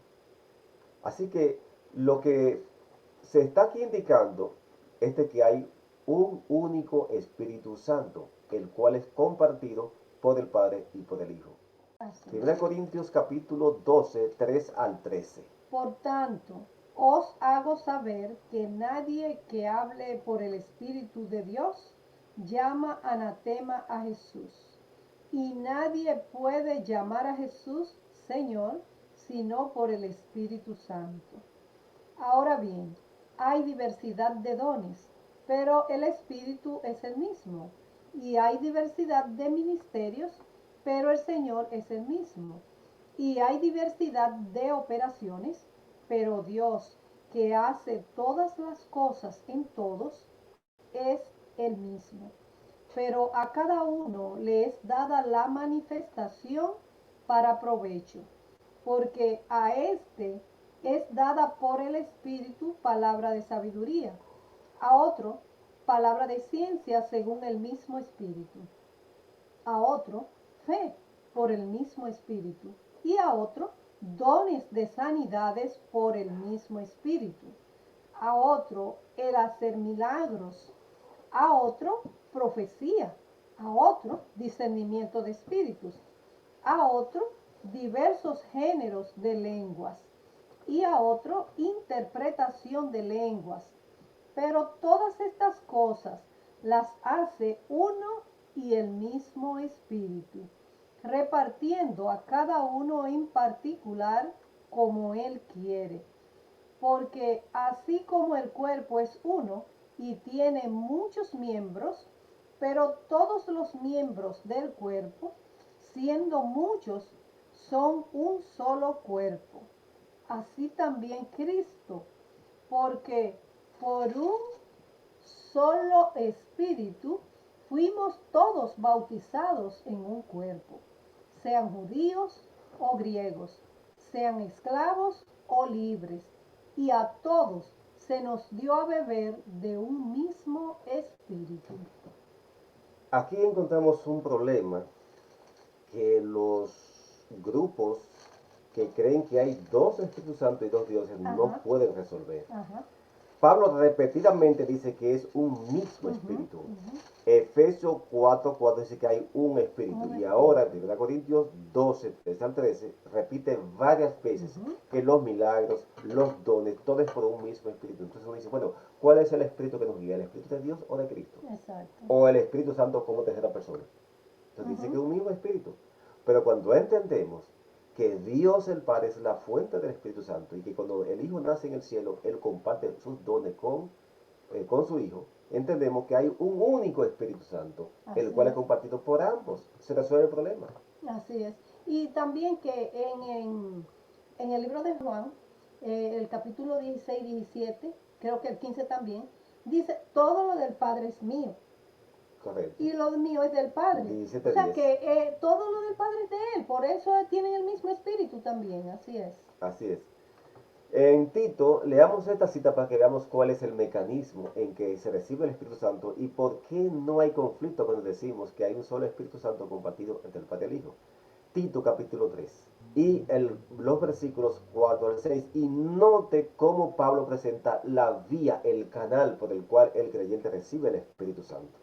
Así que lo que se está aquí indicando es de que hay un único Espíritu Santo, el cual es compartido por el Padre y por el Hijo. Así. 1 Corintios capítulo 12, 3 al 13. Por tanto, os hago saber que nadie que hable por el Espíritu de Dios llama anatema a Jesús. Y nadie puede llamar a Jesús Señor sino por el Espíritu Santo. Ahora bien, hay diversidad de dones, pero el Espíritu es el mismo. Y hay diversidad de ministerios, pero el Señor es el mismo. Y hay diversidad de operaciones, pero Dios, que hace todas las cosas en todos, es el mismo. Pero a cada uno le es dada la manifestación para provecho, porque a este es dada por el Espíritu palabra de sabiduría, a otro palabra de ciencia según el mismo Espíritu, a otro fe por el mismo Espíritu, y a otro dones de sanidades por el mismo Espíritu, a otro el hacer milagros, a otro profecía, a otro discernimiento de espíritus, a otro diversos géneros de lenguas y a otro interpretación de lenguas. Pero todas estas cosas las hace uno y el mismo espíritu, repartiendo a cada uno en particular como Él quiere. Porque así como el cuerpo es uno y tiene muchos miembros, pero todos los miembros del cuerpo, siendo muchos, son un solo cuerpo. Así también Cristo, porque por un solo espíritu fuimos todos bautizados en un cuerpo, sean judíos o griegos, sean esclavos o libres, y a todos se nos dio a beber de un mismo espíritu. Aquí encontramos un problema que los grupos que creen que hay dos Espíritus Santos y dos dioses no Ajá. pueden resolver. Ajá. Pablo repetidamente dice que es un mismo espíritu. Efesios 4:4 dice que hay un espíritu. Y ahora en 1 Corintios 12, 13 al 13, repite varias veces que los milagros, los dones, todo es por un mismo espíritu. Entonces uno dice, bueno, ¿cuál es el espíritu que nos guía? ¿El espíritu de Dios o de Cristo? Exacto. O el Espíritu Santo como tercera persona. Entonces dice que es un mismo espíritu. Pero cuando entendemos que Dios el Padre es la fuente del Espíritu Santo y que cuando el Hijo nace en el cielo, Él comparte sus dones con su Hijo, entendemos que hay un único Espíritu Santo, el cual es compartido por ambos. Se resuelve el problema. Así es. Y también que en el libro de Juan, el capítulo 16 y 17, creo que el 15 también, dice, todo lo del Padre es mío. Correcto. Y lo mío es del Padre. 17, o sea 10. que todo lo del Padre es de Él. Por eso tienen el mismo espíritu también. Así es. Así es. En Tito, leamos esta cita para que veamos cuál es el mecanismo en que se recibe el Espíritu Santo y por qué no hay conflicto cuando decimos que hay un solo Espíritu Santo compartido entre el Padre y el Hijo. Tito capítulo 3 y los versículos 4 al 6, y note cómo Pablo presenta la vía, el canal por el cual el creyente recibe el Espíritu Santo.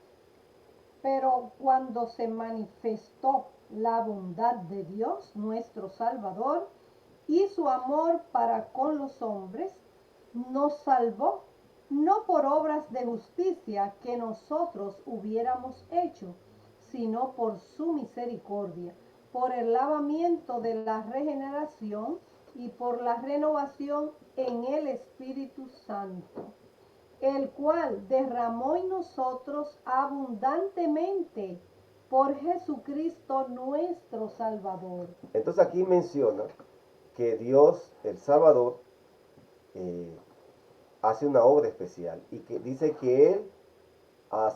Pero cuando se manifestó la bondad de Dios, nuestro Salvador, y su amor para con los hombres, nos salvó, no por obras de justicia que nosotros hubiéramos hecho, sino por su misericordia, por el lavamiento de la regeneración y por la renovación en el Espíritu Santo, el cual derramó en nosotros abundantemente por Jesucristo nuestro Salvador. Entonces aquí menciona que Dios, el Salvador, hace una obra especial y que dice que Él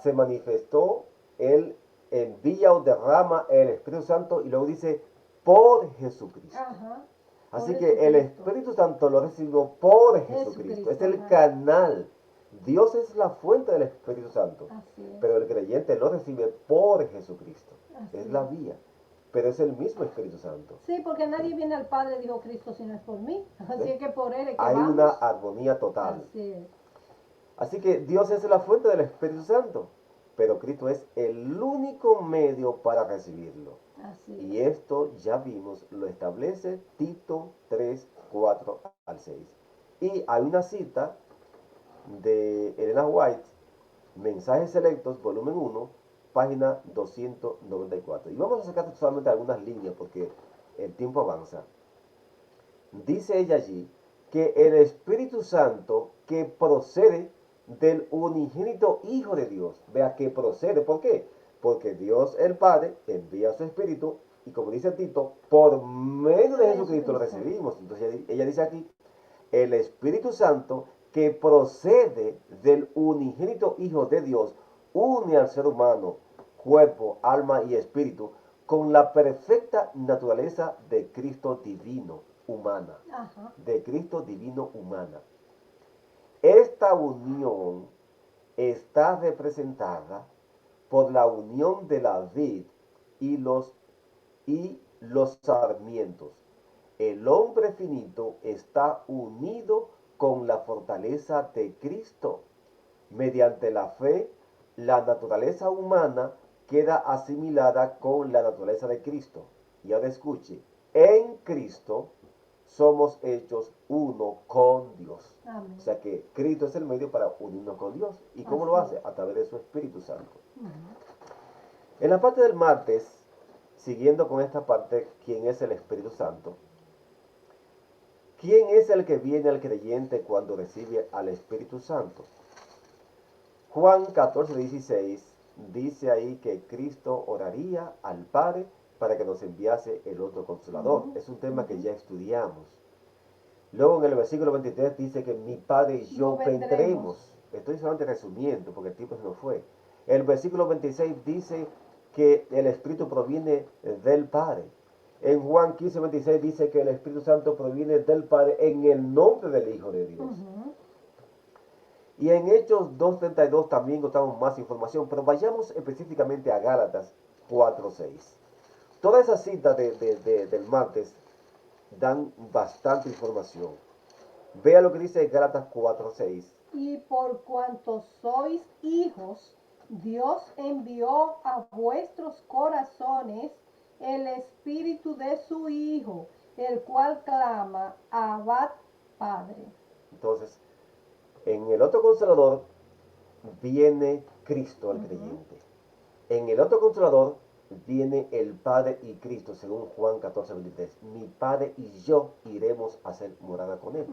se manifestó, Él envía o derrama el Espíritu Santo y luego dice por Jesucristo. Ajá. Así que el Espíritu Santo lo recibió por Jesucristo. Es el canal. Dios es la fuente del Espíritu Santo. Pero el creyente lo recibe por Jesucristo. Es la vía. Pero es el mismo Espíritu Santo. Sí, porque nadie viene al Padre, dijo Cristo, si no es por mí. Así es que por Él es que hay vamos. una armonía total. Así es. Así que Dios es la fuente del Espíritu Santo. Pero Cristo es el único medio para recibirlo. Así y esto ya vimos, lo establece Tito 3, 4 al 6. Y hay una cita de Elena White, Mensajes Selectos, volumen 1, página 294. Y vamos a sacar solamente algunas líneas porque el tiempo avanza. Dice ella allí que el Espíritu Santo que procede del unigénito Hijo de Dios, vea que procede, ¿por qué? Porque Dios el Padre envía su Espíritu y como dice Tito, por medio de Jesucristo lo recibimos. Entonces ella dice aquí, el Espíritu Santo que procede del unigénito Hijo de Dios une al ser humano, cuerpo, alma y espíritu con la perfecta naturaleza de Cristo divino, humana. De Cristo divino, humana. Esta unión está representada por la unión de la vid y los sarmientos. El hombre finito está unido con la fortaleza de Cristo. Mediante la fe, la naturaleza humana queda asimilada con la naturaleza de Cristo. Y ahora escuche, en Cristo somos hechos uno con Dios. Amén. O sea que Cristo es el medio para unirnos con Dios. ¿Y cómo lo hace? A través de su Espíritu Santo. En la parte del martes siguiendo con esta parte, ¿quién es el Espíritu Santo? ¿Quién es el que viene al creyente cuando recibe al Espíritu Santo? Juan 14:16 dice ahí que Cristo oraría al Padre para que nos enviase el otro consolador. Es un tema que ya estudiamos. Luego en el versículo 23 dice que mi Padre y yo vendremos. Estoy solamente resumiendo porque el tiempo se nos fue. El versículo 26 dice que el Espíritu proviene del Padre. En Juan 15:26 dice que el Espíritu Santo proviene del Padre en el nombre del Hijo de Dios. Y en Hechos 2:32 también encontramos más información, pero vayamos específicamente a Gálatas 4:6. Todas esas citas del martes dan bastante información. Vea lo que dice Gálatas 4:6. Y por cuanto sois hijos, Dios envió a vuestros corazones el espíritu de su Hijo, el cual clama, Abba, Padre. Entonces, en el otro consolador viene Cristo al creyente. En el otro consolador viene el Padre y Cristo, según Juan 14:23. Mi Padre y yo iremos a hacer morada con él.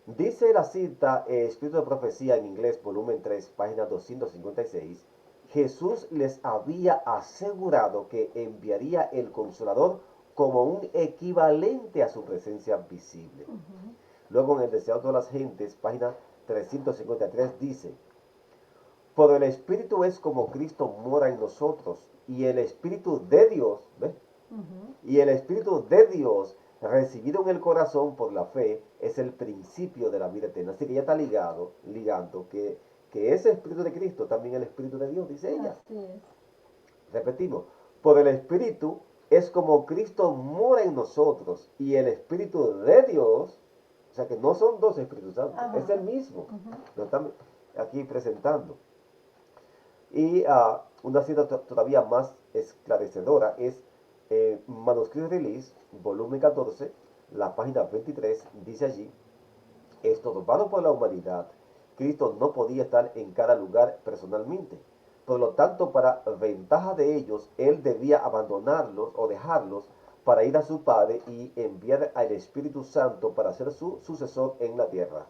Dice la cita, Espíritu de Profecía en inglés, volumen 3, página 256. Jesús les había asegurado que enviaría el Consolador como un equivalente a su presencia visible. Luego en el Deseado de las Gentes, página 353, dice, por el Espíritu es como Cristo mora en nosotros, y el Espíritu de Dios, ¿ves? Y el Espíritu de Dios, recibido en el corazón por la fe, es el principio de la vida eterna. Así que ya está ligando que ese Espíritu de Cristo también es el Espíritu de Dios, dice ella. Así es. Repetimos, por el Espíritu es como Cristo mora en nosotros, y el Espíritu de Dios, o sea que no son dos Espíritus Santos, es el mismo. Lo están aquí presentando. Y una cita todavía más esclarecedora es Manuscrito Release, volumen 14, la página 23, dice allí, estorbado por la humanidad, Cristo no podía estar en cada lugar personalmente. Por lo tanto, para ventaja de ellos, Él debía abandonarlos o dejarlos para ir a su Padre y enviar al Espíritu Santo para ser su sucesor en la tierra.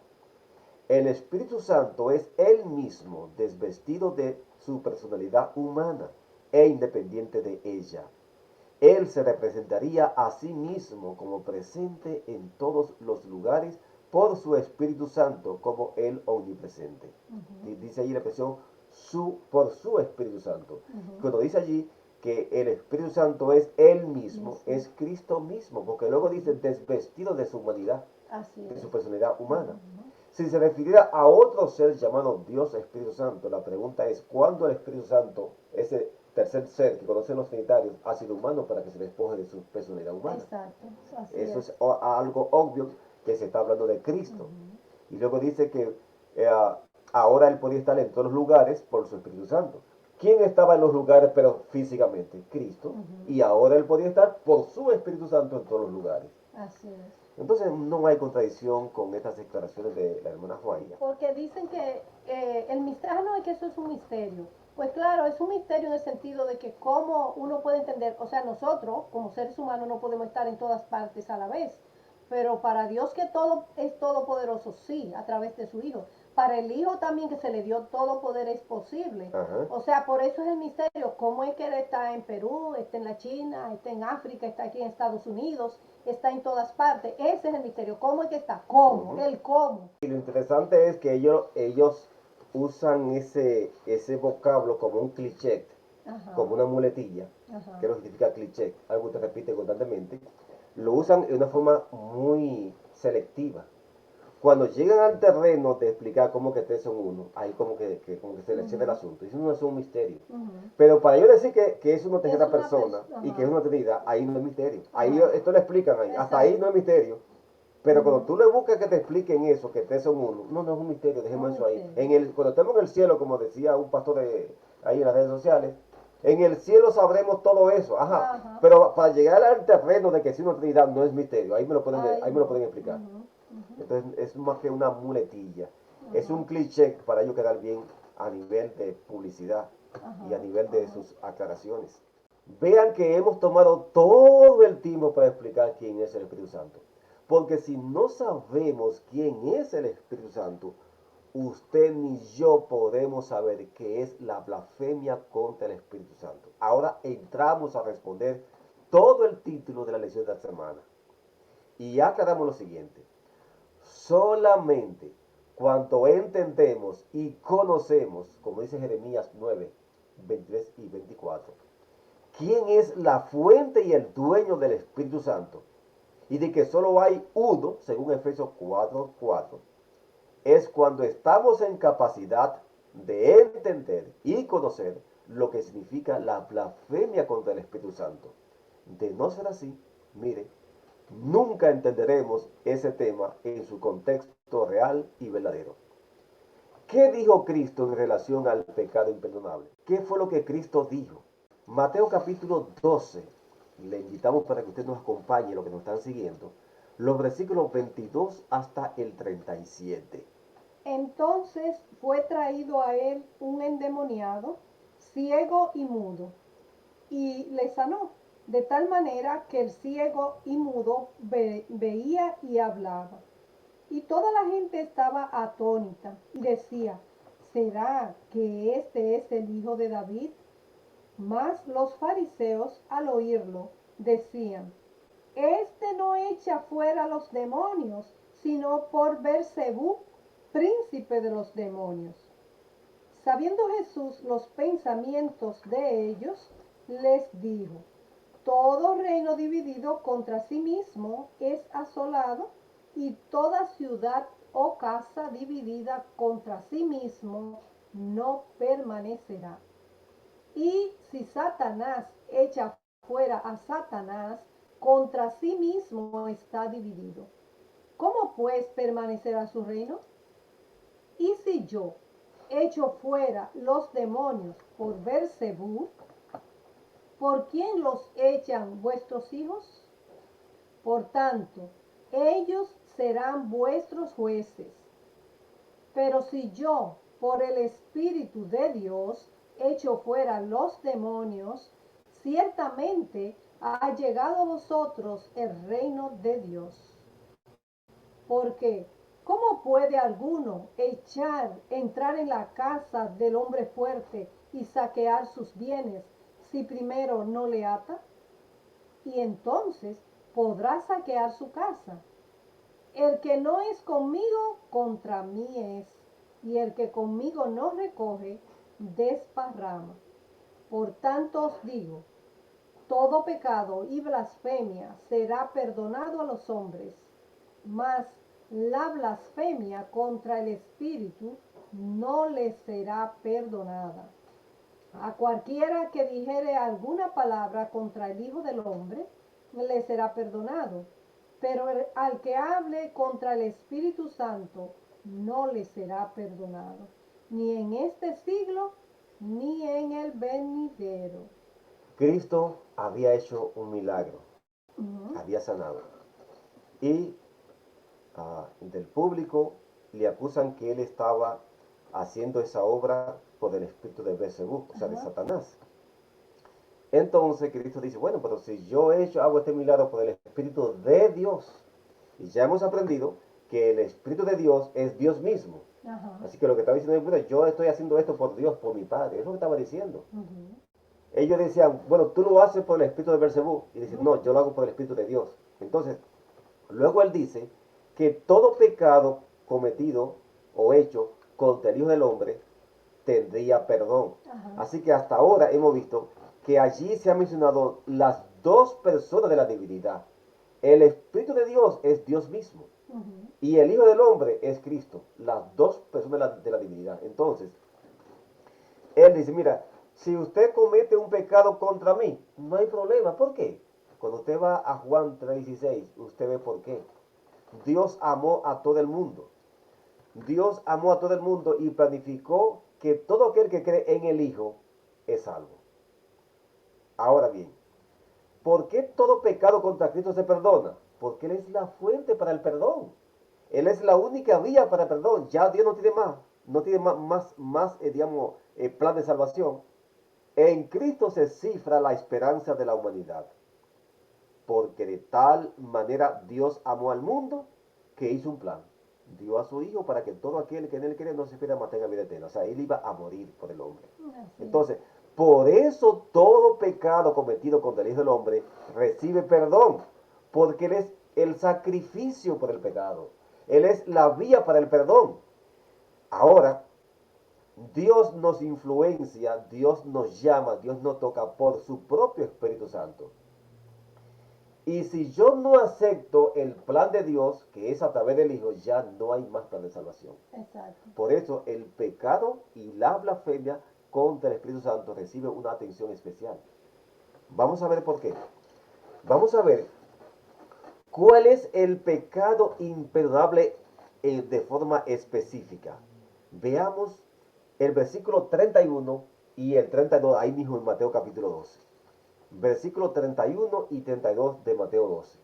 El Espíritu Santo es Él mismo, desvestido de su personalidad humana e independiente de ella. Él se representaría a sí mismo como presente en todos los lugares por su Espíritu Santo como el omnipresente. Dice allí la expresión por su Espíritu Santo. Cuando dice allí que el Espíritu Santo es Él mismo, es Cristo mismo, porque luego dice desvestido de su humanidad, de su personalidad humana. Si se refiriera a otro ser llamado Dios Espíritu Santo, la pregunta es, ¿cuándo el Espíritu Santo, ese tercer ser que conocen los trinitarios, ha sido humano para que se despoje de su personalidad humana? Exacto. Eso es algo obvio que se está hablando de Cristo. Y luego dice que ahora Él podía estar en todos los lugares por su Espíritu Santo. ¿Quién estaba en los lugares pero físicamente? Cristo. Y ahora Él podía estar por su Espíritu Santo en todos los lugares. Así es. Entonces no hay contradicción con estas declaraciones de la hermana Juanita. Porque dicen que el misterio, no es que eso es un misterio. Pues claro, es un misterio en el sentido de que cómo uno puede entender, o sea, nosotros como seres humanos no podemos estar en todas partes a la vez, pero para Dios que todo es todopoderoso, sí, a través de su Hijo. Para el Hijo también que se le dio todo poder es posible. O sea, por eso es el misterio. ¿Cómo es que Él está en Perú, está en la China, está en África, está aquí en Estados Unidos, está en todas partes? Ese es el misterio. ¿Cómo es que está? ¿Cómo? El cómo. Y lo interesante es que ellos usan ese vocablo como un cliché, como una muletilla, que no significa cliché, algo que se repite constantemente. Lo usan de una forma muy selectiva. Cuando llegan al terreno de explicar cómo que tres son uno, ahí como que se les cierra el asunto. Eso no es un misterio. Pero para ellos decir que es una tercera persona y que es una trinidad, ahí no es misterio. Ahí esto lo explican ahí. Hasta ahí no es misterio. Pero cuando tú le buscas que te expliquen eso, que tres son uno, no es un misterio, dejemos eso ahí. Cuando estemos en el cielo, como decía un pastor ahí en las redes sociales, en el cielo sabremos todo eso, pero para llegar al terreno de que si una trinidad no es misterio, ahí me lo pueden explicar. Entonces es más que una muletilla, es un cliché para ellos quedar bien a nivel de publicidad y a nivel de sus aclaraciones. Vean que hemos tomado todo el tiempo para explicar quién es el Espíritu Santo. Porque si no sabemos quién es el Espíritu Santo, usted ni yo podemos saber qué es la blasfemia contra el Espíritu Santo. Ahora entramos a responder todo el título de la lección de la semana. Y aclaramos lo siguiente. Solamente cuando entendemos y conocemos, como dice Jeremías 9, 23 y 24, quién es la fuente y el dueño del Espíritu Santo, y de que solo hay uno, según Efesios 4:4, es cuando estamos en capacidad de entender y conocer lo que significa la blasfemia contra el Espíritu Santo. De no ser así, mire, nunca entenderemos ese tema en su contexto real y verdadero. ¿Qué dijo Cristo en relación al pecado imperdonable? ¿Qué fue lo que Cristo dijo? Mateo capítulo 12. Le invitamos para que usted nos acompañe, lo que nos están siguiendo, los versículos 22 hasta el 37. Entonces fue traído a él un endemoniado, ciego y mudo, y le sanó, de tal manera que el ciego y mudo veía y hablaba. Y toda la gente estaba atónita y decía, ¿será que este es el hijo de David? Mas los fariseos, al oírlo, decían, este no echa fuera los demonios, sino por Beelzebub, príncipe de los demonios. Sabiendo Jesús los pensamientos de ellos, les dijo, todo reino dividido contra sí mismo es asolado, y toda ciudad o casa dividida contra sí mismo no permanecerá. Y si Satanás echa fuera a Satanás, contra sí mismo está dividido. ¿Cómo pues permanecerá su reino? Y si yo echo fuera los demonios por Beelzebub, ¿por quién los echan vuestros hijos? Por tanto, ellos serán vuestros jueces. Pero si yo, por el Espíritu de Dios, echo fuera los demonios, ciertamente ha llegado a vosotros el reino de Dios. Porque, ¿cómo puede alguno entrar en la casa del hombre fuerte y saquear sus bienes si primero no le ata? Y entonces podrá saquear su casa. El que no es conmigo, contra mí es, y el que conmigo no recoge, desparrama. Por tanto os digo, todo pecado y blasfemia será perdonado a los hombres, mas la blasfemia contra el Espíritu no les será perdonada. A cualquiera que dijere alguna palabra contra el Hijo del Hombre, le será perdonado, pero al que hable contra el Espíritu Santo, no le será perdonado, ni en este siglo, ni en el venidero. Cristo había hecho un milagro, Ujú. había sanado. Y del público le acusan que él estaba haciendo esa obra por el espíritu de Beelzebub, o sea, de Ajá. Satanás. Entonces Cristo dice, bueno, pero si yo hago este milagro por el espíritu de Dios, y ya hemos aprendido que el espíritu de Dios es Dios mismo. Ajá. Así que lo que estaba diciendo es, bueno, yo estoy haciendo esto por Dios, por mi Padre, es lo que estaba diciendo. Ujú. Ellos decían, bueno, tú lo haces por el espíritu de Beelzebub, y dicen, Ujú. no, yo lo hago por el espíritu de Dios. Entonces, luego él dice que todo pecado cometido o hecho contra el Hijo del Hombre tendría perdón. Ajá. Así que hasta ahora hemos visto que allí se han mencionado las dos personas de la divinidad. El Espíritu de Dios es Dios mismo Ujú. y el Hijo del Hombre es Cristo, las dos personas de la divinidad. Entonces, él dice, mira, si usted comete un pecado contra mí, no hay problema. ¿Por qué? Cuando usted va a Juan 3:16, usted ve por qué. Dios amó a todo el mundo. Dios amó a todo el mundo y planificó que todo aquel que cree en el Hijo es salvo. Ahora bien, ¿por qué todo pecado contra Cristo se perdona? Porque Él es la fuente para el perdón. Él es la única vía para el perdón. Ya Dios no tiene más, no tiene más, digamos, plan de salvación. En Cristo se cifra la esperanza de la humanidad, porque de tal manera Dios amó al mundo que hizo un plan. Dio a su Hijo para que todo aquel que en él cree no se pierda, mas tenga vida eterna. O sea, él iba a morir por el hombre. Así Entonces, por eso todo pecado cometido contra el Hijo del Hombre recibe perdón, porque Él es el sacrificio por el pecado. Él es la vía para el perdón. Ahora, Dios nos influencia, Dios nos llama, Dios nos toca por su propio Espíritu Santo. Y si yo no acepto el plan de Dios, que es a través del Hijo, ya no hay más plan de salvación. exacto. Por eso el pecado y la blasfemia contra el Espíritu Santo reciben una atención especial. Vamos a ver por qué. Vamos a ver cuál es el pecado imperdonable de forma específica. Veamos el versículo 31 y el 32, ahí mismo en Mateo capítulo 12. Versículo 31 y 32 de Mateo 12.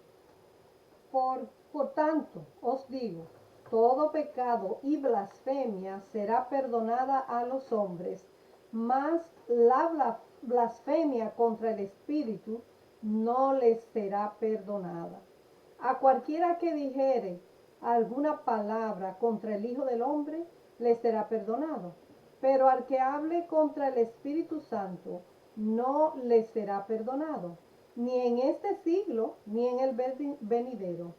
Por tanto, os digo, todo pecado y blasfemia será perdonada a los hombres, mas la blasfemia contra el Espíritu no les será perdonada. A cualquiera que dijere alguna palabra contra el Hijo del Hombre, le será perdonado. Pero al que hable contra el Espíritu Santo, no le será perdonado, ni en este siglo, ni en el venidero.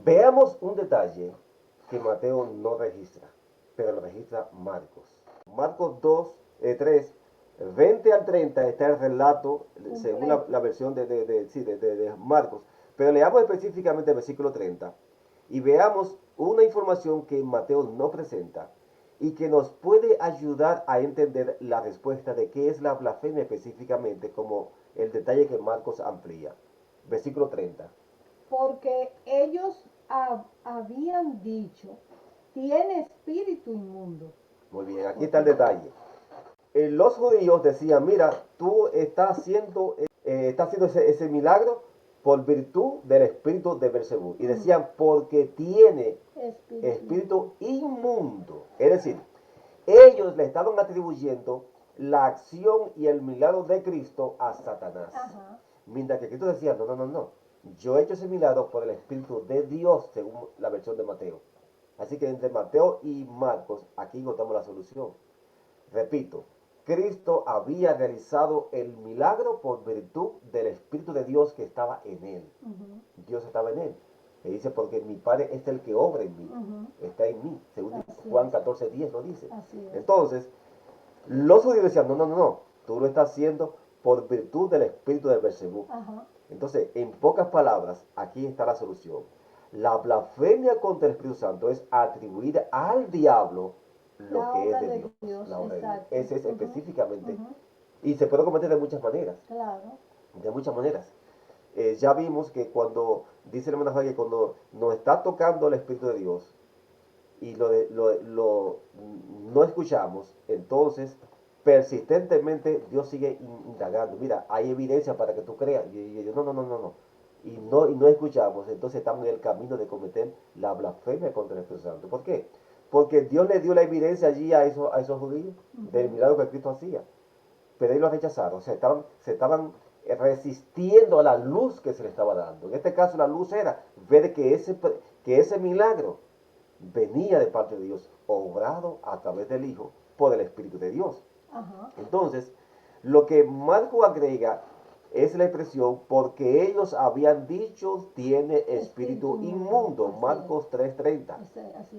Veamos un detalle que Mateo no registra, pero lo registra Marcos. Marcos 2, 3, 20 al 30 está el relato, según la versión de Marcos. Pero leamos específicamente el versículo 30 y veamos una información que Mateo no presenta y que nos puede ayudar a entender la respuesta de qué es la blasfemia específicamente, como el detalle que Marcos amplía. Versículo 30. Porque ellos habían dicho, tiene espíritu inmundo. Muy bien, aquí está el detalle. Los judíos decían, mira, tú estás haciendo ese milagro por virtud del espíritu de Belcebú. Y decían, porque tiene espíritu inmundo. Es decir, ellos le estaban atribuyendo la acción y el milagro de Cristo a Satanás. Ajá. Mientras que Cristo decía, no, no, no, no. Yo he hecho ese milagro por el Espíritu de Dios, según la versión de Mateo. Así que entre Mateo y Marcos, aquí encontramos la solución. Repito, Cristo había realizado el milagro por virtud del Espíritu de Dios que estaba en él. Dios estaba en él. Le dice, porque mi Padre es el que obra en mí, está en mí, según Juan 14:10 lo dice. Entonces, los judíos decían, no, no, no, no, tú lo estás haciendo por virtud del espíritu de Belcebú. Entonces, en pocas palabras, aquí está la solución. La blasfemia contra el Espíritu Santo es atribuir al diablo lo que es de Dios. La obra de Dios. Ese es específicamente. Y se puede cometer de muchas maneras. Claro. De muchas maneras. Ya vimos que cuando, dice el hermano que cuando nos está tocando el Espíritu de Dios y no escuchamos, entonces persistentemente Dios sigue indagando. Mira, hay evidencia para que tú creas. Y yo, no, no, no, no, no. Y no escuchamos, entonces estamos en el camino de cometer la blasfemia contra el Espíritu Santo. ¿Por qué? Porque Dios le dio la evidencia allí a esos judíos del milagro que Cristo hacía. Pero ellos lo rechazaron, se estaban resistiendo a la luz que se le estaba dando. En este caso la luz era ver que ese milagro venía de parte de Dios, obrado a través del Hijo por el Espíritu de Dios. Entonces, lo que Marco agrega es la expresión porque ellos habían dicho tiene espíritu inmundo, Marcos 3:30.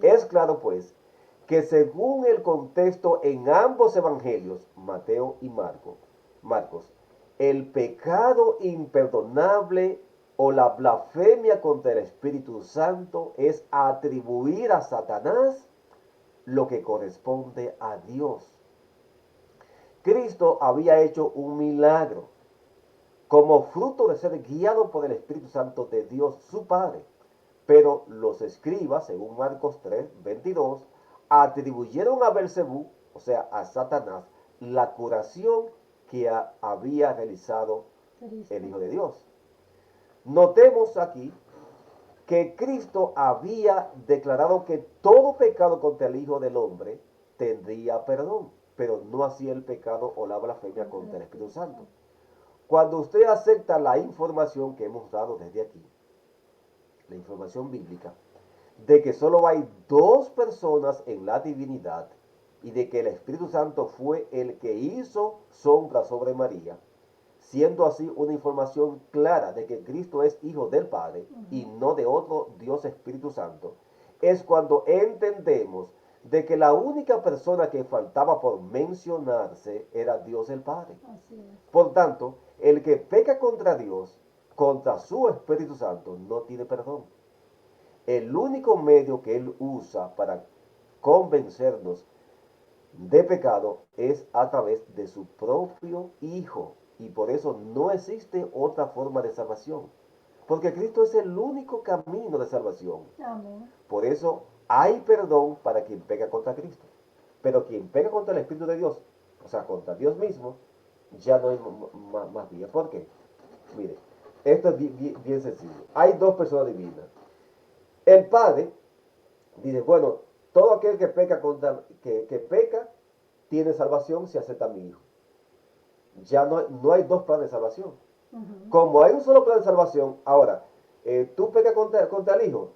Es claro pues que según el contexto en ambos evangelios, Mateo y Marcos, el pecado imperdonable o la blasfemia contra el Espíritu Santo es atribuir a Satanás lo que corresponde a Dios. Cristo había hecho un milagro como fruto de ser guiado por el Espíritu Santo de Dios su Padre. Pero los escribas, según Marcos 3:22, atribuyeron a Belcebú, o sea, a Satanás, la curación que había realizado el Hijo de Dios. Notemos aquí que Cristo había declarado que todo pecado contra el Hijo del Hombre tendría perdón. pero no así el pecado o la blasfemia contra el Espíritu Santo. Cuando usted acepta la información que hemos dado desde aquí, la información bíblica, de que solo hay dos personas en la divinidad y de que el Espíritu Santo fue el que hizo sombra sobre María, siendo así una información clara de que Cristo es hijo del Padre y no de otro Dios Espíritu Santo, es cuando entendemos de que la única persona que faltaba por mencionarse era Dios el Padre. Así es. Por tanto, el que peca contra Dios, contra su Espíritu Santo, no tiene perdón. El único medio que Él usa para convencernos de pecado es a través de su propio Hijo. Y por eso no existe otra forma de salvación. Porque Cristo es el único camino de salvación. Amén. Por eso hay perdón para quien pega contra Cristo. Pero quien pega contra el Espíritu de Dios, o sea, contra Dios mismo, ya no hay más vía. ¿Por qué? Mire, esto es bien sencillo. Hay dos personas divinas. El Padre dice, bueno, todo aquel que peca que peca tiene salvación si acepta a mi Hijo. Ya no hay dos planes de salvación. Como hay un solo plan de salvación, ahora, tú pecas contra el Hijo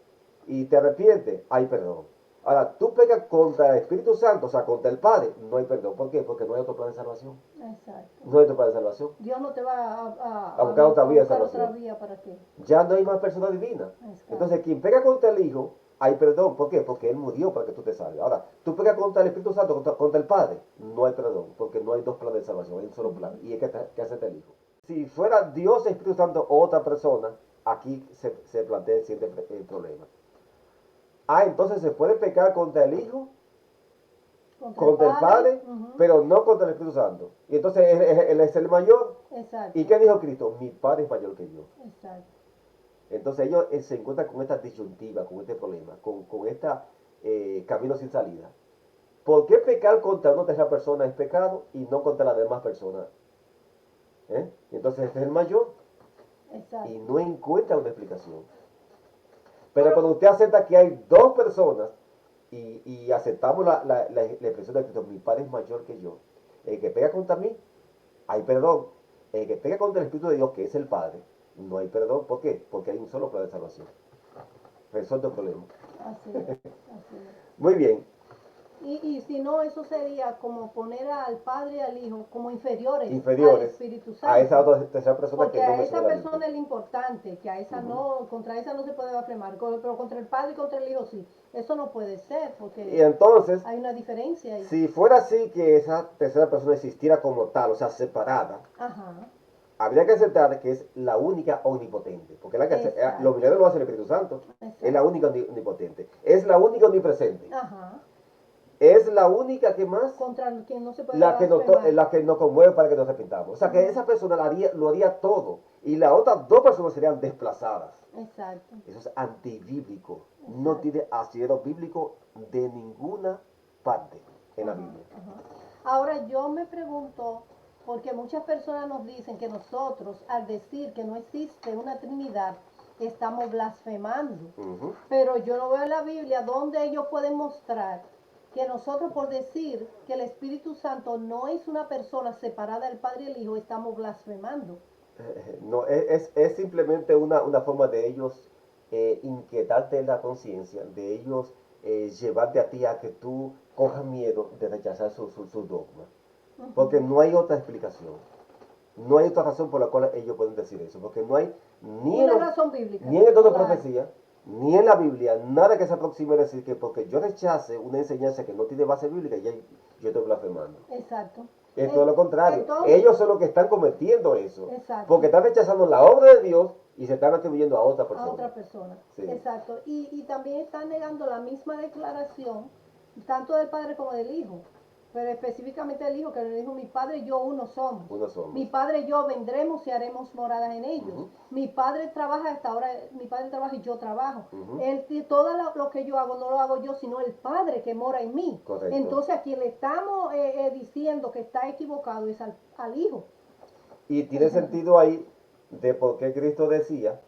y te arrepientes, hay perdón. Ahora, tú pecas contra el Espíritu Santo, o sea, contra el Padre, no hay perdón. ¿Por qué? Porque no hay otro plan de salvación. Exacto. No hay otro plan de salvación. Dios no te va A buscar otra vía de buscar salvación. otra vía para qué. Ya no hay más persona divina. Exacto. Entonces, quien pega contra el Hijo, hay perdón. ¿Por qué? Porque Él murió para que tú te salves. Ahora, tú pegas contra el Espíritu Santo, contra el Padre, no hay perdón, porque no hay dos planes de salvación, hay un solo plan, y es que acepta el Hijo. Si fuera Dios, el Espíritu Santo o otra persona, aquí se plantea el siguiente problema. Entonces se puede pecar contra el Hijo, contra el Padre, pero no contra el Espíritu Santo. Y entonces Él es el mayor. Exacto. ¿Y qué dijo Cristo? Mi Padre es mayor que yo. Exacto. Entonces ellos se encuentran con esta disyuntiva, con este problema, con este camino sin salida. ¿Por qué pecar contra una tercera persona es pecado y no contra las demás personas? Entonces este es el mayor. Exacto. Y no encuentra una explicación. Pero cuando usted acepta que hay dos personas y aceptamos la expresión de Cristo, mi Padre es mayor que yo, el que pega contra mí, hay perdón. El que pega contra el Espíritu de Dios, que es el Padre, no hay perdón. ¿Por qué? Porque hay un solo plan de salvación. Resuelto el problema. Así es. Así es. Muy bien. Y si no, eso sería como poner al Padre y al Hijo como inferiores al Espíritu Santo. A esa otra tercera persona porque que no a menciona esa la persona Biblia. es lo importante, que a esa no, contra esa no se puede blasfemar, pero contra el Padre y contra el Hijo sí. Eso no puede ser, Y porque entonces, hay una diferencia ahí. si fuera así que esa tercera persona existiera como tal, o sea, separada, Ajá. habría que aceptar que es la única omnipotente, porque Exacto. los milagros lo hace el Espíritu Santo, Exacto. es la única omnipotente, es la única omnipresente, Ajá. es la única que más, Contra quien no se puede la que blasfemar. nos conmueve para que nos arrepintamos. O sea, que esa persona lo haría todo, y las otras dos personas serían desplazadas. Exacto. Eso es antibíblico, no tiene asidero bíblico de ninguna parte en la Biblia. Ajá. Ahora yo me pregunto, porque muchas personas nos dicen que nosotros, al decir que no existe una Trinidad, estamos blasfemando. Pero yo no veo en la Biblia donde ellos pueden mostrar que nosotros, por decir que el Espíritu Santo no es una persona separada del Padre y el Hijo, estamos blasfemando. No, es simplemente una forma de ellos inquietarte en la conciencia, de ellos llevarte a ti a que tú cojas miedo de rechazar su dogma. Porque no hay otra explicación. No hay otra razón por la cual ellos pueden decir eso. Porque no hay ni Una razón bíblica. ni en el don de No la hay. profecía, ni en la Biblia, nada que se aproxime a decir que porque yo rechace una enseñanza que no tiene base bíblica, ya yo estoy blasfemando. Exacto. Es todo lo contrario. Entonces, ellos son los que están cometiendo eso. Exacto. Porque están rechazando la obra de Dios y se están atribuyendo a otra persona. A otra persona. Sí. Exacto. Y también están negando la misma declaración, tanto del Padre como del Hijo. Pero específicamente del Hijo, que le dijo: mi Padre y yo uno somos. Uno somos. Mi Padre y yo vendremos y haremos moradas en ellos. Mi Padre trabaja hasta ahora, mi Padre trabaja y yo trabajo. Todo lo que yo hago no lo hago yo, sino el Padre que mora en mí. Correcto. Entonces a quien le estamos diciendo que está equivocado es al Hijo. Y tiene sentido ahí de por qué Cristo decía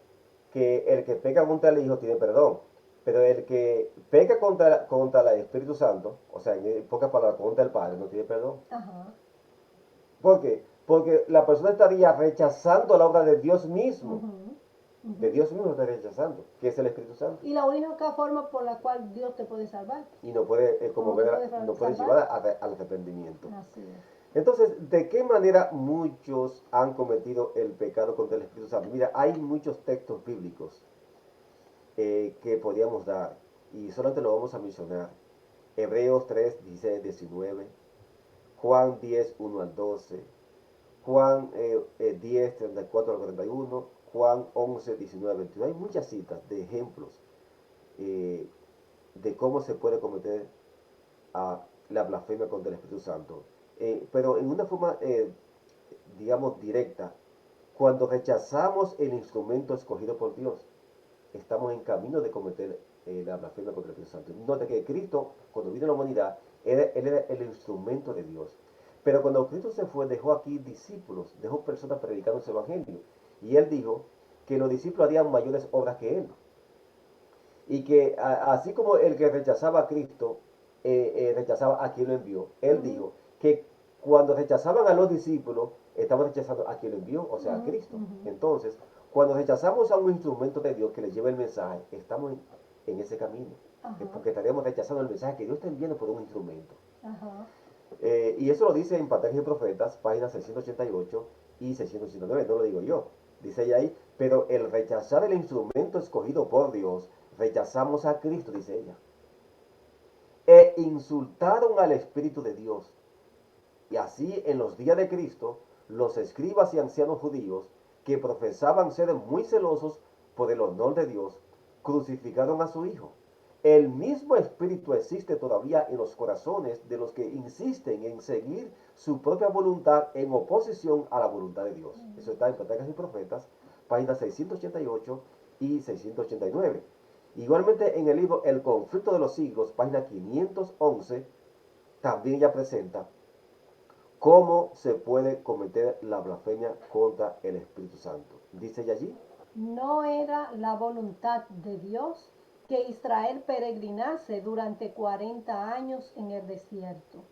que el que peca contra el Hijo tiene perdón. Pero el que peca contra el Espíritu Santo, o sea, en pocas palabras, contra el Padre, no tiene perdón. Ajá. ¿Por qué? Porque la persona estaría rechazando la obra de Dios mismo. Ujú, De ujú. Dios mismo está rechazando, que es el Espíritu Santo. Y la única forma por la cual Dios te puede salvar. Y no puede, como ¿Cómo te ver, puede no puede salvar? llevar al arrepentimiento. Así es. Entonces, ¿de qué manera muchos han cometido el pecado contra el Espíritu Santo? Mira, hay muchos textos bíblicos que podríamos dar y solamente lo vamos a mencionar. Hebreos 3, 16, 19, Juan 10, 1 al 12, Juan 10, 34 al 41, Juan 11, 19 al 22. Hay muchas citas de ejemplos eh, de cómo se puede cometer la blasfemia contra el Espíritu Santo. Pero en una forma, digamos, directa, cuando rechazamos el instrumento escogido por Dios, estamos en camino de cometer la blasfemia contra el Espíritu Santo. Nota que Cristo, cuando vino a la humanidad, él era el instrumento de Dios. Pero cuando Cristo se fue, dejó aquí discípulos, dejó personas predicando ese evangelio. Y él dijo que los discípulos harían mayores obras que él. Y que así como el que rechazaba a Cristo rechazaba a quien lo envió, él Ujú, dijo que cuando rechazaban a los discípulos, estaban rechazando a quien lo envió, o sea, a ujú, Cristo. ujú. Entonces, cuando rechazamos a un instrumento de Dios que le lleva el mensaje, estamos en ese camino. Es Ajá, porque estaríamos rechazando el mensaje que Dios está enviando por un instrumento. ajá. Y eso lo dice en Patriarcas y Profetas, páginas 688 y 689, no lo digo yo. Dice ella ahí, pero el rechazar el instrumento escogido por Dios, rechazamos a Cristo, dice ella, e insultaron al Espíritu de Dios. Y así en los días de Cristo, los escribas y ancianos judíos, que profesaban ser muy celosos por el honor de Dios, crucificaron a su Hijo. El mismo Espíritu existe todavía en los corazones de los que insisten en seguir su propia voluntad en oposición a la voluntad de Dios. Eso está en Patriarcas y Profetas, páginas 688 y 689. Igualmente en el libro El conflicto de los siglos, página 511, también ya presenta cómo se puede cometer la blasfemia contra el Espíritu Santo. Dice allí, No era la voluntad de Dios que Israel peregrinase durante 40 años en el desierto.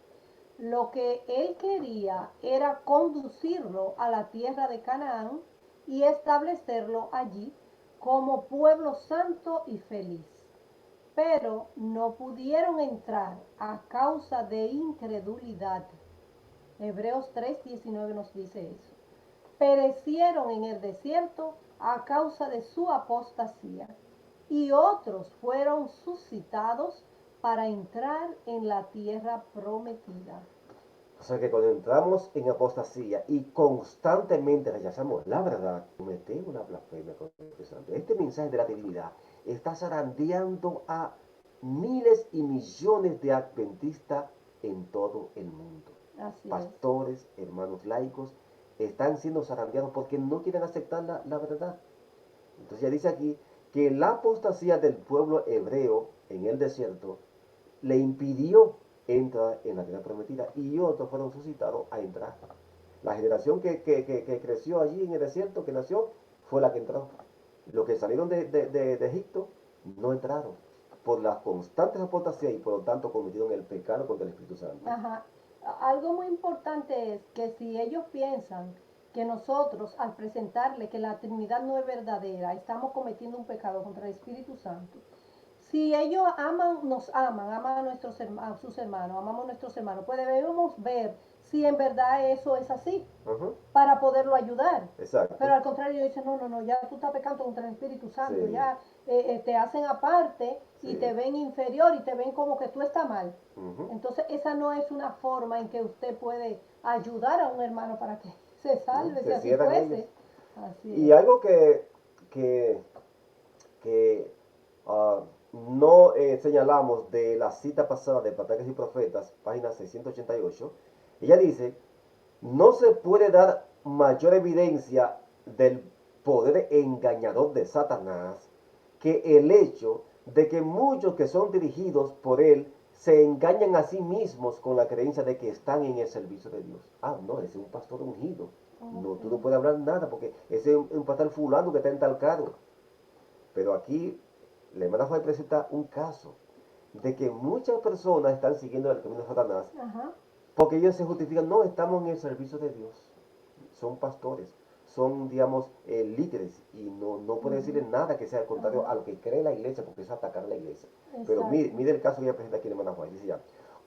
Lo que él quería era conducirlo a la tierra de Canaán y establecerlo allí como pueblo santo y feliz. Pero no pudieron entrar a causa de incredulidad. Hebreos 3:19 nos dice eso. Perecieron en el desierto a causa de su apostasía, y otros fueron suscitados para entrar en la tierra prometida. o sea que cuando entramos en apostasía y constantemente rechazamos la verdad, cometemos una blasfemia contra el Espíritu Santo. Este mensaje de la divinidad está zarandeando a miles y millones de adventistas en todo el mundo. Así es. Pastores, hermanos laicos, están siendo zarandeados porque no quieren aceptar la verdad. Entonces ya dice aquí que la apostasía del pueblo hebreo en el desierto le impidió entrar en la tierra prometida y otros fueron suscitados a entrar. La generación que creció allí en el desierto, que nació, fue la que entró. Los que salieron de Egipto no entraron por las constantes apostasías y por lo tanto cometieron el pecado contra el Espíritu Santo. Ajá. Algo muy importante es que si ellos piensan que nosotros al presentarle que la Trinidad no es verdadera, estamos cometiendo un pecado contra el Espíritu Santo. Si ellos aman a nuestros a sus hermanos, amamos a nuestros hermanos, pues debemos ver si en verdad eso es así Ajá, para poderlo ayudar. exacto. Pero al contrario, dicen, no, no, no, ya tú estás pecando contra el Espíritu Santo, Sí, ya te hacen aparte y sí. te ven inferior y te ven como que tú estás mal. Ujú. Entonces, esa no es una forma en que usted puede ayudar a un hermano para que se ¿No? salve, si Se así cierran ellos. fuese. Así Y es. algo que, que uh, no señalamos de la cita pasada de Patriarcas y Profetas, página 688, ella dice, no se puede dar mayor evidencia del poder engañador de Satanás que el hecho de que muchos que son dirigidos por él se engañan a sí mismos con la creencia de que están en el servicio de Dios. Ah, no, ese es un pastor ungido. No, Ok. tú no puedes hablar nada porque ese es un pastor fulano que está en tal cargo. Pero aquí la hermana Juan presenta un caso de que muchas personas están siguiendo el camino de Satanás Ajá. porque ellos se justifican, no, estamos en el servicio de Dios, son pastores, son, digamos, líderes y no puede decirle nada que sea contrario Ajá. a lo que cree la iglesia, porque eso es atacar a la iglesia. Pero Exacto. mire el caso que ella presenta aquí en hermana Juan, dice ya,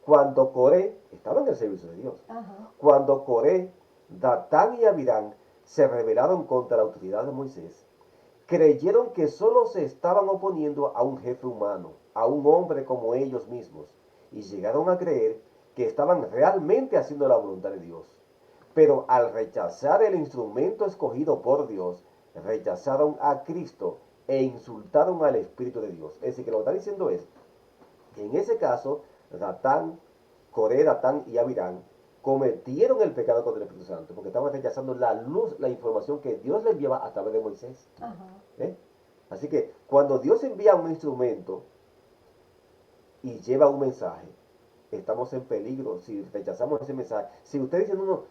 cuando Coré estaba en el servicio de Dios, Ajá. cuando Coré, Datán y Abirán se rebelaron contra la autoridad de Moisés, creyeron que solo se estaban oponiendo a un jefe humano, a un hombre como ellos mismos, y llegaron a creer que estaban realmente haciendo la voluntad de Dios. Pero al rechazar el instrumento escogido por Dios, rechazaron a Cristo e insultaron al Espíritu de Dios. Es decir, que lo que está diciendo es que en ese caso, Datán, Coré, Datán y Abirán cometieron el pecado contra el Espíritu Santo, porque estaban rechazando la luz, la información que Dios le enviaba a través de Moisés. Ajá. ¿Eh? Así que cuando Dios envía un instrumento y lleva un mensaje, estamos en peligro si rechazamos ese mensaje. Si usted dice, no,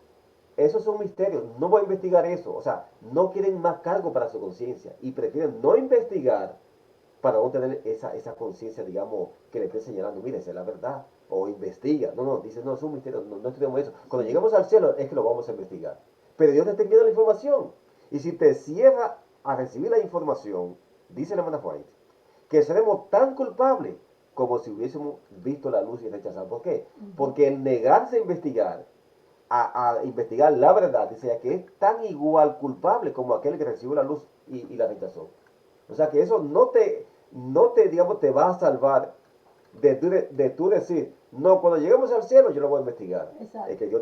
eso es un misterio, no voy a investigar eso. O sea, no quieren más cargo para su conciencia y prefieren no investigar para no tener esa conciencia, digamos, que le esté señalando, mire, esa es la verdad. O investiga. No, dice, no, es un misterio, no estudiamos eso. Cuando lleguemos al cielo es que lo vamos a investigar. Pero Dios te está enviando la información. Y si te cierra a recibir la información, dice la hermana White, que seremos tan culpables como si hubiésemos visto la luz y rechazado. ¿Por qué? Porque el negarse a investigar la verdad, dice ya que es tan igual culpable como aquel que recibió la luz y la rechazó. O sea que eso digamos, te va a salvar de tú decir, no, cuando lleguemos al cielo yo lo voy a investigar. Exacto. Es que Dios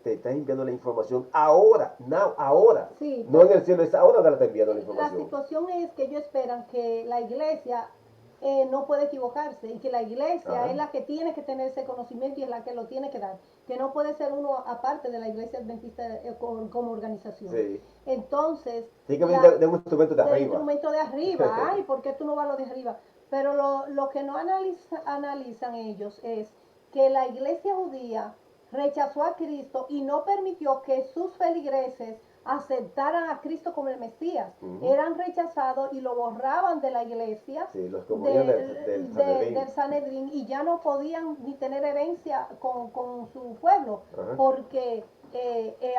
te está enviando la información ahora, ahora. Sí, No en el cielo, es ahora que te está enviando la la información. situación es que ellos esperan que la iglesia no puede equivocarse y que la iglesia Ajá. es la que tiene que tener ese conocimiento y es la que lo tiene que dar, que no puede ser uno aparte de la iglesia adventista como organización. Sí. Entonces, Tiene que venir de un instrumento de del arriba. instrumento de arriba, ay, ¿por qué tú no vas a lo de arriba? Pero lo que no analizan ellos es que la iglesia judía rechazó a Cristo y no permitió que sus feligreses aceptaran a Cristo como el Mesías. Eran rechazados y lo borraban de la iglesia, Sí, los comunistas del Sanedrín. del Sanedrín, y ya no podían ni tener herencia con su pueblo, Ajá. porque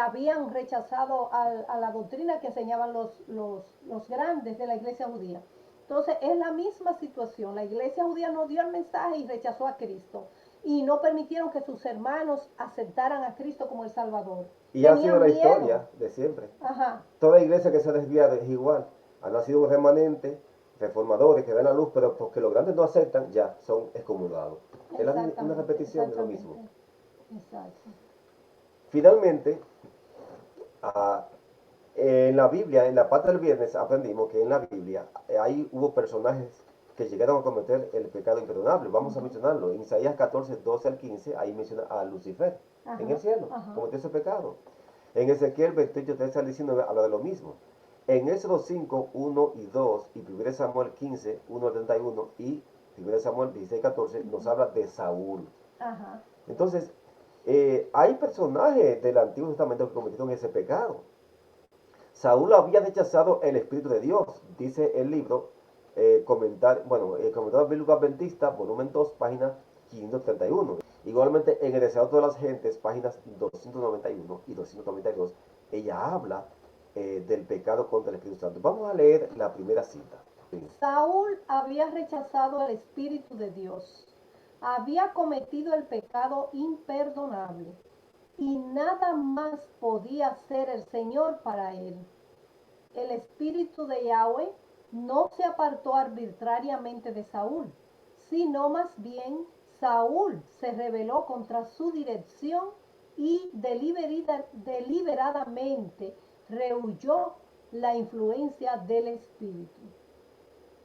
habían rechazado a la doctrina que enseñaban los grandes de la iglesia judía. Entonces es la misma situación. La iglesia judía no dio el mensaje y rechazó a Cristo. Y no permitieron que sus hermanos aceptaran a Cristo como el Salvador. Y ha sido Tenían la miedo. historia de siempre. Ajá. Toda iglesia que se desvía es igual. Ha nacido un remanente, reformadores que ven la luz, pero porque los grandes no aceptan, ya son excomulgados. Es una repetición de lo mismo. Exacto. Finalmente, en la Biblia, en la parte del viernes, aprendimos que en la Biblia ahí hubo personajes que llegaron a cometer el pecado imperdonable. Vamos a mencionarlo. En Isaías 14, 12 al 15, ahí menciona a Lucifer en el cielo. Cometió ese pecado. En Ezequiel 28, 13 al 19 habla de lo mismo. En Éxodo 5, 1 y 2 y 1 Samuel 15, 1 al 31 y 1 Samuel 16, 14 nos habla de Saúl. Ajá. Entonces, hay personajes del Antiguo Testamento que cometieron ese pecado. Saúl había rechazado el Espíritu de Dios, dice el libro, Comentario Bíblico Adventista, volumen 2, página 531. Igualmente, en El Deseado de las Gentes, páginas 291 y 292, ella habla del pecado contra el Espíritu Santo. Vamos a leer la primera cita. Sí. Saúl había rechazado el Espíritu de Dios, había cometido el pecado imperdonable y nada más podía hacer el Señor para él. El Espíritu de Yahweh no se apartó arbitrariamente de Saúl, sino más bien Saúl se rebeló contra su dirección y deliberadamente rehuyó la influencia del Espíritu.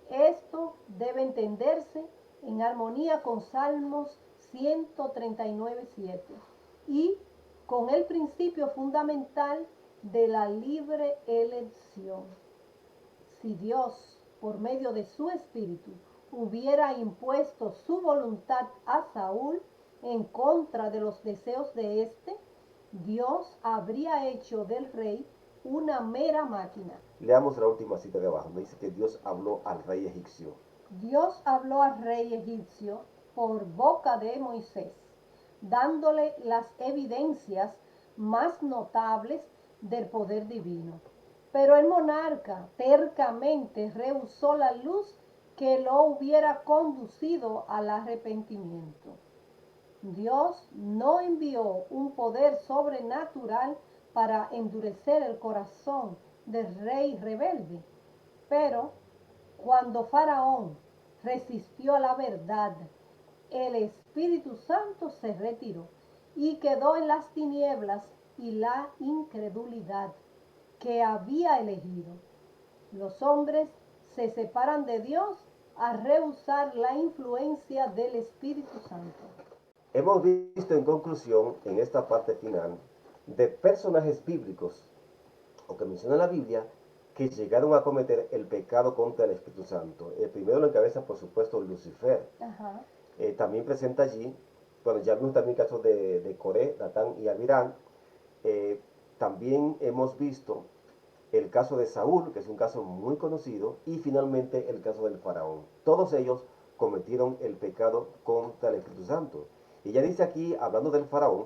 Esto debe entenderse en armonía con Salmos 139:7 y con el principio fundamental de la libre elección. Si Dios, por medio de su Espíritu, hubiera impuesto su voluntad a Saúl en contra de los deseos de éste, Dios habría hecho del rey una mera máquina. Leamos la última cita de abajo. Me dice que Dios habló al rey egipcio. Dios habló al rey egipcio por boca de Moisés, dándole las evidencias más notables del poder divino. Pero el monarca tercamente rehusó la luz que lo hubiera conducido al arrepentimiento. Dios no envió un poder sobrenatural para endurecer el corazón del rey rebelde, pero cuando Faraón resistió a la verdad, el Espíritu Santo se retiró y quedó en las tinieblas y la incredulidad que había elegido. Los hombres se separan de Dios a rehusar la influencia del Espíritu Santo. Hemos visto en conclusión, en esta parte final, de personajes bíblicos, o que menciona la Biblia, que llegaron a cometer el pecado contra el Espíritu Santo. El primero lo encabeza, por supuesto, Lucifer. Ajá. También presenta allí, bueno, ya vimos también casos de Coré, Datán y Abirán. También hemos visto el caso de Saúl, que es un caso muy conocido, y finalmente el caso del faraón. Todos ellos cometieron el pecado contra el Espíritu Santo. Y ya dice aquí, hablando del faraón,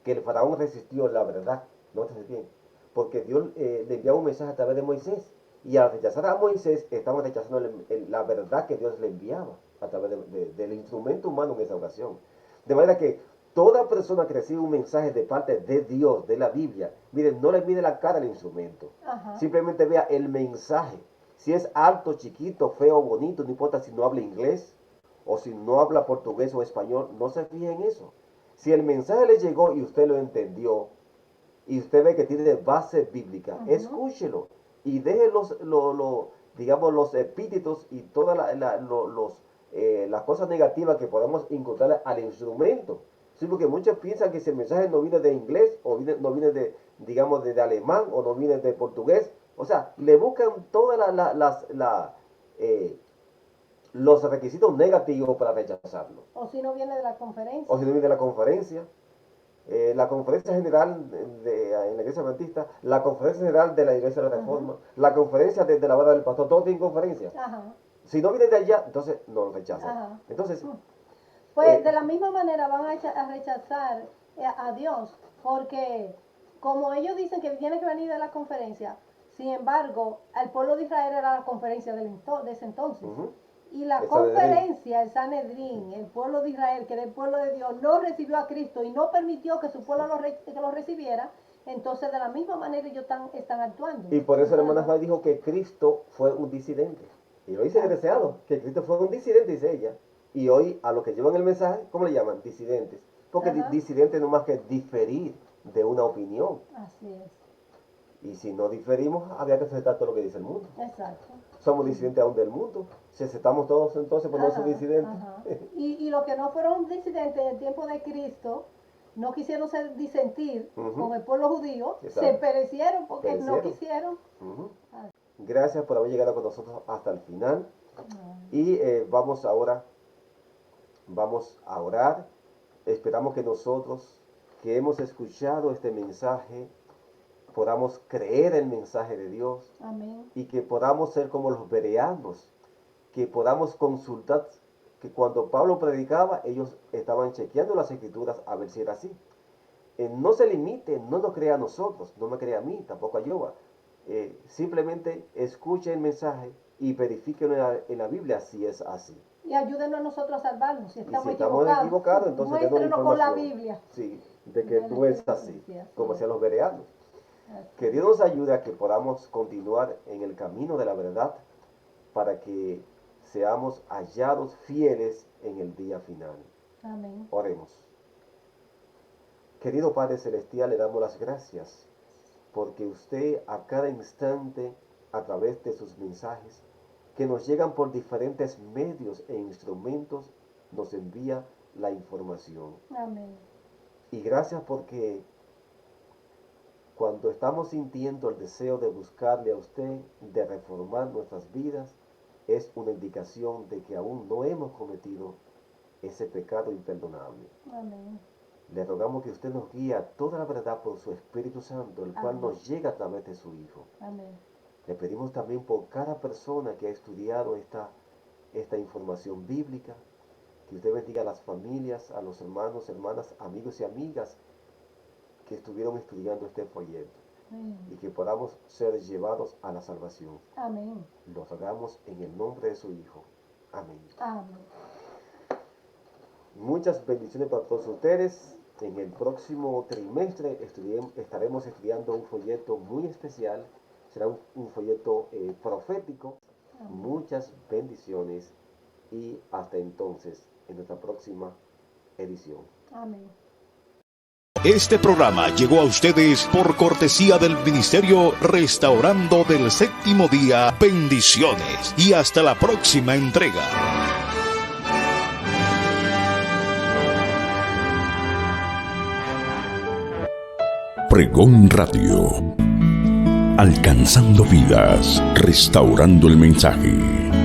que el faraón resistió la verdad. Nótese bien, porque Dios le enviaba un mensaje a través de Moisés. Y al rechazar a Moisés, estaban rechazando la verdad que Dios le enviaba a través del instrumento humano en esa ocasión. De manera que toda persona que recibe un mensaje de parte de Dios, de la Biblia, miren, no le mide la cara al instrumento. Ajá. Simplemente vea el mensaje. Si es alto, chiquito, feo, bonito, no importa si no habla inglés o si no habla portugués o español, no se fije en eso. Si el mensaje le llegó y usted lo entendió, y usted ve que tiene base bíblica, escúchelo y deje digamos, los epítetos y todas las cosas negativas que podemos encontrar al instrumento. Sí, porque muchos piensan que si el mensaje no viene de inglés o no viene de, digamos, de alemán o no viene de portugués, o sea, le buscan todas los requisitos negativos para rechazarlo. O si no viene de la conferencia. O si no viene de la conferencia, la conferencia general en la iglesia adventista, la conferencia general de la iglesia de la Reforma, la conferencia de la boda del pastor, todos tienen conferencia. Ajá. Si no viene de allá, entonces no lo rechazan. Ajá. Entonces, Pues de la misma manera van a rechazar a Dios, porque como ellos dicen que tiene que venir de la conferencia, sin embargo, el pueblo de Israel era la conferencia de ese entonces. Y la el conferencia, el Sanedrín, el pueblo de Israel, que era el pueblo de Dios, no recibió a Cristo y no permitió que su pueblo que lo recibiera, entonces de la misma manera ellos están actuando. Y por eso la hermana Juan dijo que Cristo fue un disidente. Y lo dice deseado, que Cristo fue un disidente, dice ella. Y hoy a los que llevan el mensaje, ¿cómo le llaman? Disidentes. Porque disidente no más que diferir de una opinión. Así es. Y si no diferimos, habría que aceptar todo lo que dice el mundo. Exacto. Somos disidentes aún del mundo. Si aceptamos todos entonces, pues no somos disidentes. Y los que no fueron disidentes en el tiempo de Cristo, no quisieron disentir con el pueblo judío, se perecieron porque no quisieron. Gracias por haber llegado con nosotros hasta el final. Y vamos a orar. Esperamos que nosotros, que hemos escuchado este mensaje, podamos creer el mensaje de Dios. Amén. Y que podamos ser como los bereanos, que podamos consultar, que cuando Pablo predicaba, ellos estaban chequeando las escrituras a ver si era así. No se limite, no nos crea a nosotros, no me crea a mí, tampoco a Jehová. Simplemente escuche el mensaje y verifíquelo en la Biblia si es así. Y ayúdenos a nosotros a salvarnos. Si estamos equivocados, entonces muéstrenos con la Biblia. Sí, de que tú es así, como hacían los bereanos. Que Dios nos ayude a que podamos continuar en el camino de la verdad para que seamos hallados fieles en el día final. Amén. Oremos. Querido Padre Celestial, le damos las gracias porque usted a cada instante, a través de sus mensajes, que nos llegan por diferentes medios e instrumentos, nos envía la información. Amén. Y gracias porque cuando estamos sintiendo el deseo de buscarle a usted, de reformar nuestras vidas, es una indicación de que aún no hemos cometido ese pecado imperdonable. Amén. Le rogamos que usted nos guíe a toda la verdad por su Espíritu Santo, el cual nos llega a través de su Hijo. Amén. Le pedimos también por cada persona que ha estudiado esta información bíblica. Que usted bendiga a las familias, a los hermanos, hermanas, amigos y amigas que estuvieron estudiando este folleto. Y que podamos ser llevados a la salvación. Amén. Lo rogamos en el nombre de su Hijo. Amén. Amén. Muchas bendiciones para todos ustedes. En el próximo trimestre estaremos estudiando un folleto muy especial. Será un folleto profético. Amén. Muchas bendiciones y hasta entonces en nuestra próxima edición. Amén. Este programa llegó a ustedes por cortesía del Ministerio Restaurando del Séptimo Día. Bendiciones y hasta la próxima entrega. Pregón Radio. Alcanzando vidas, restaurando el mensaje.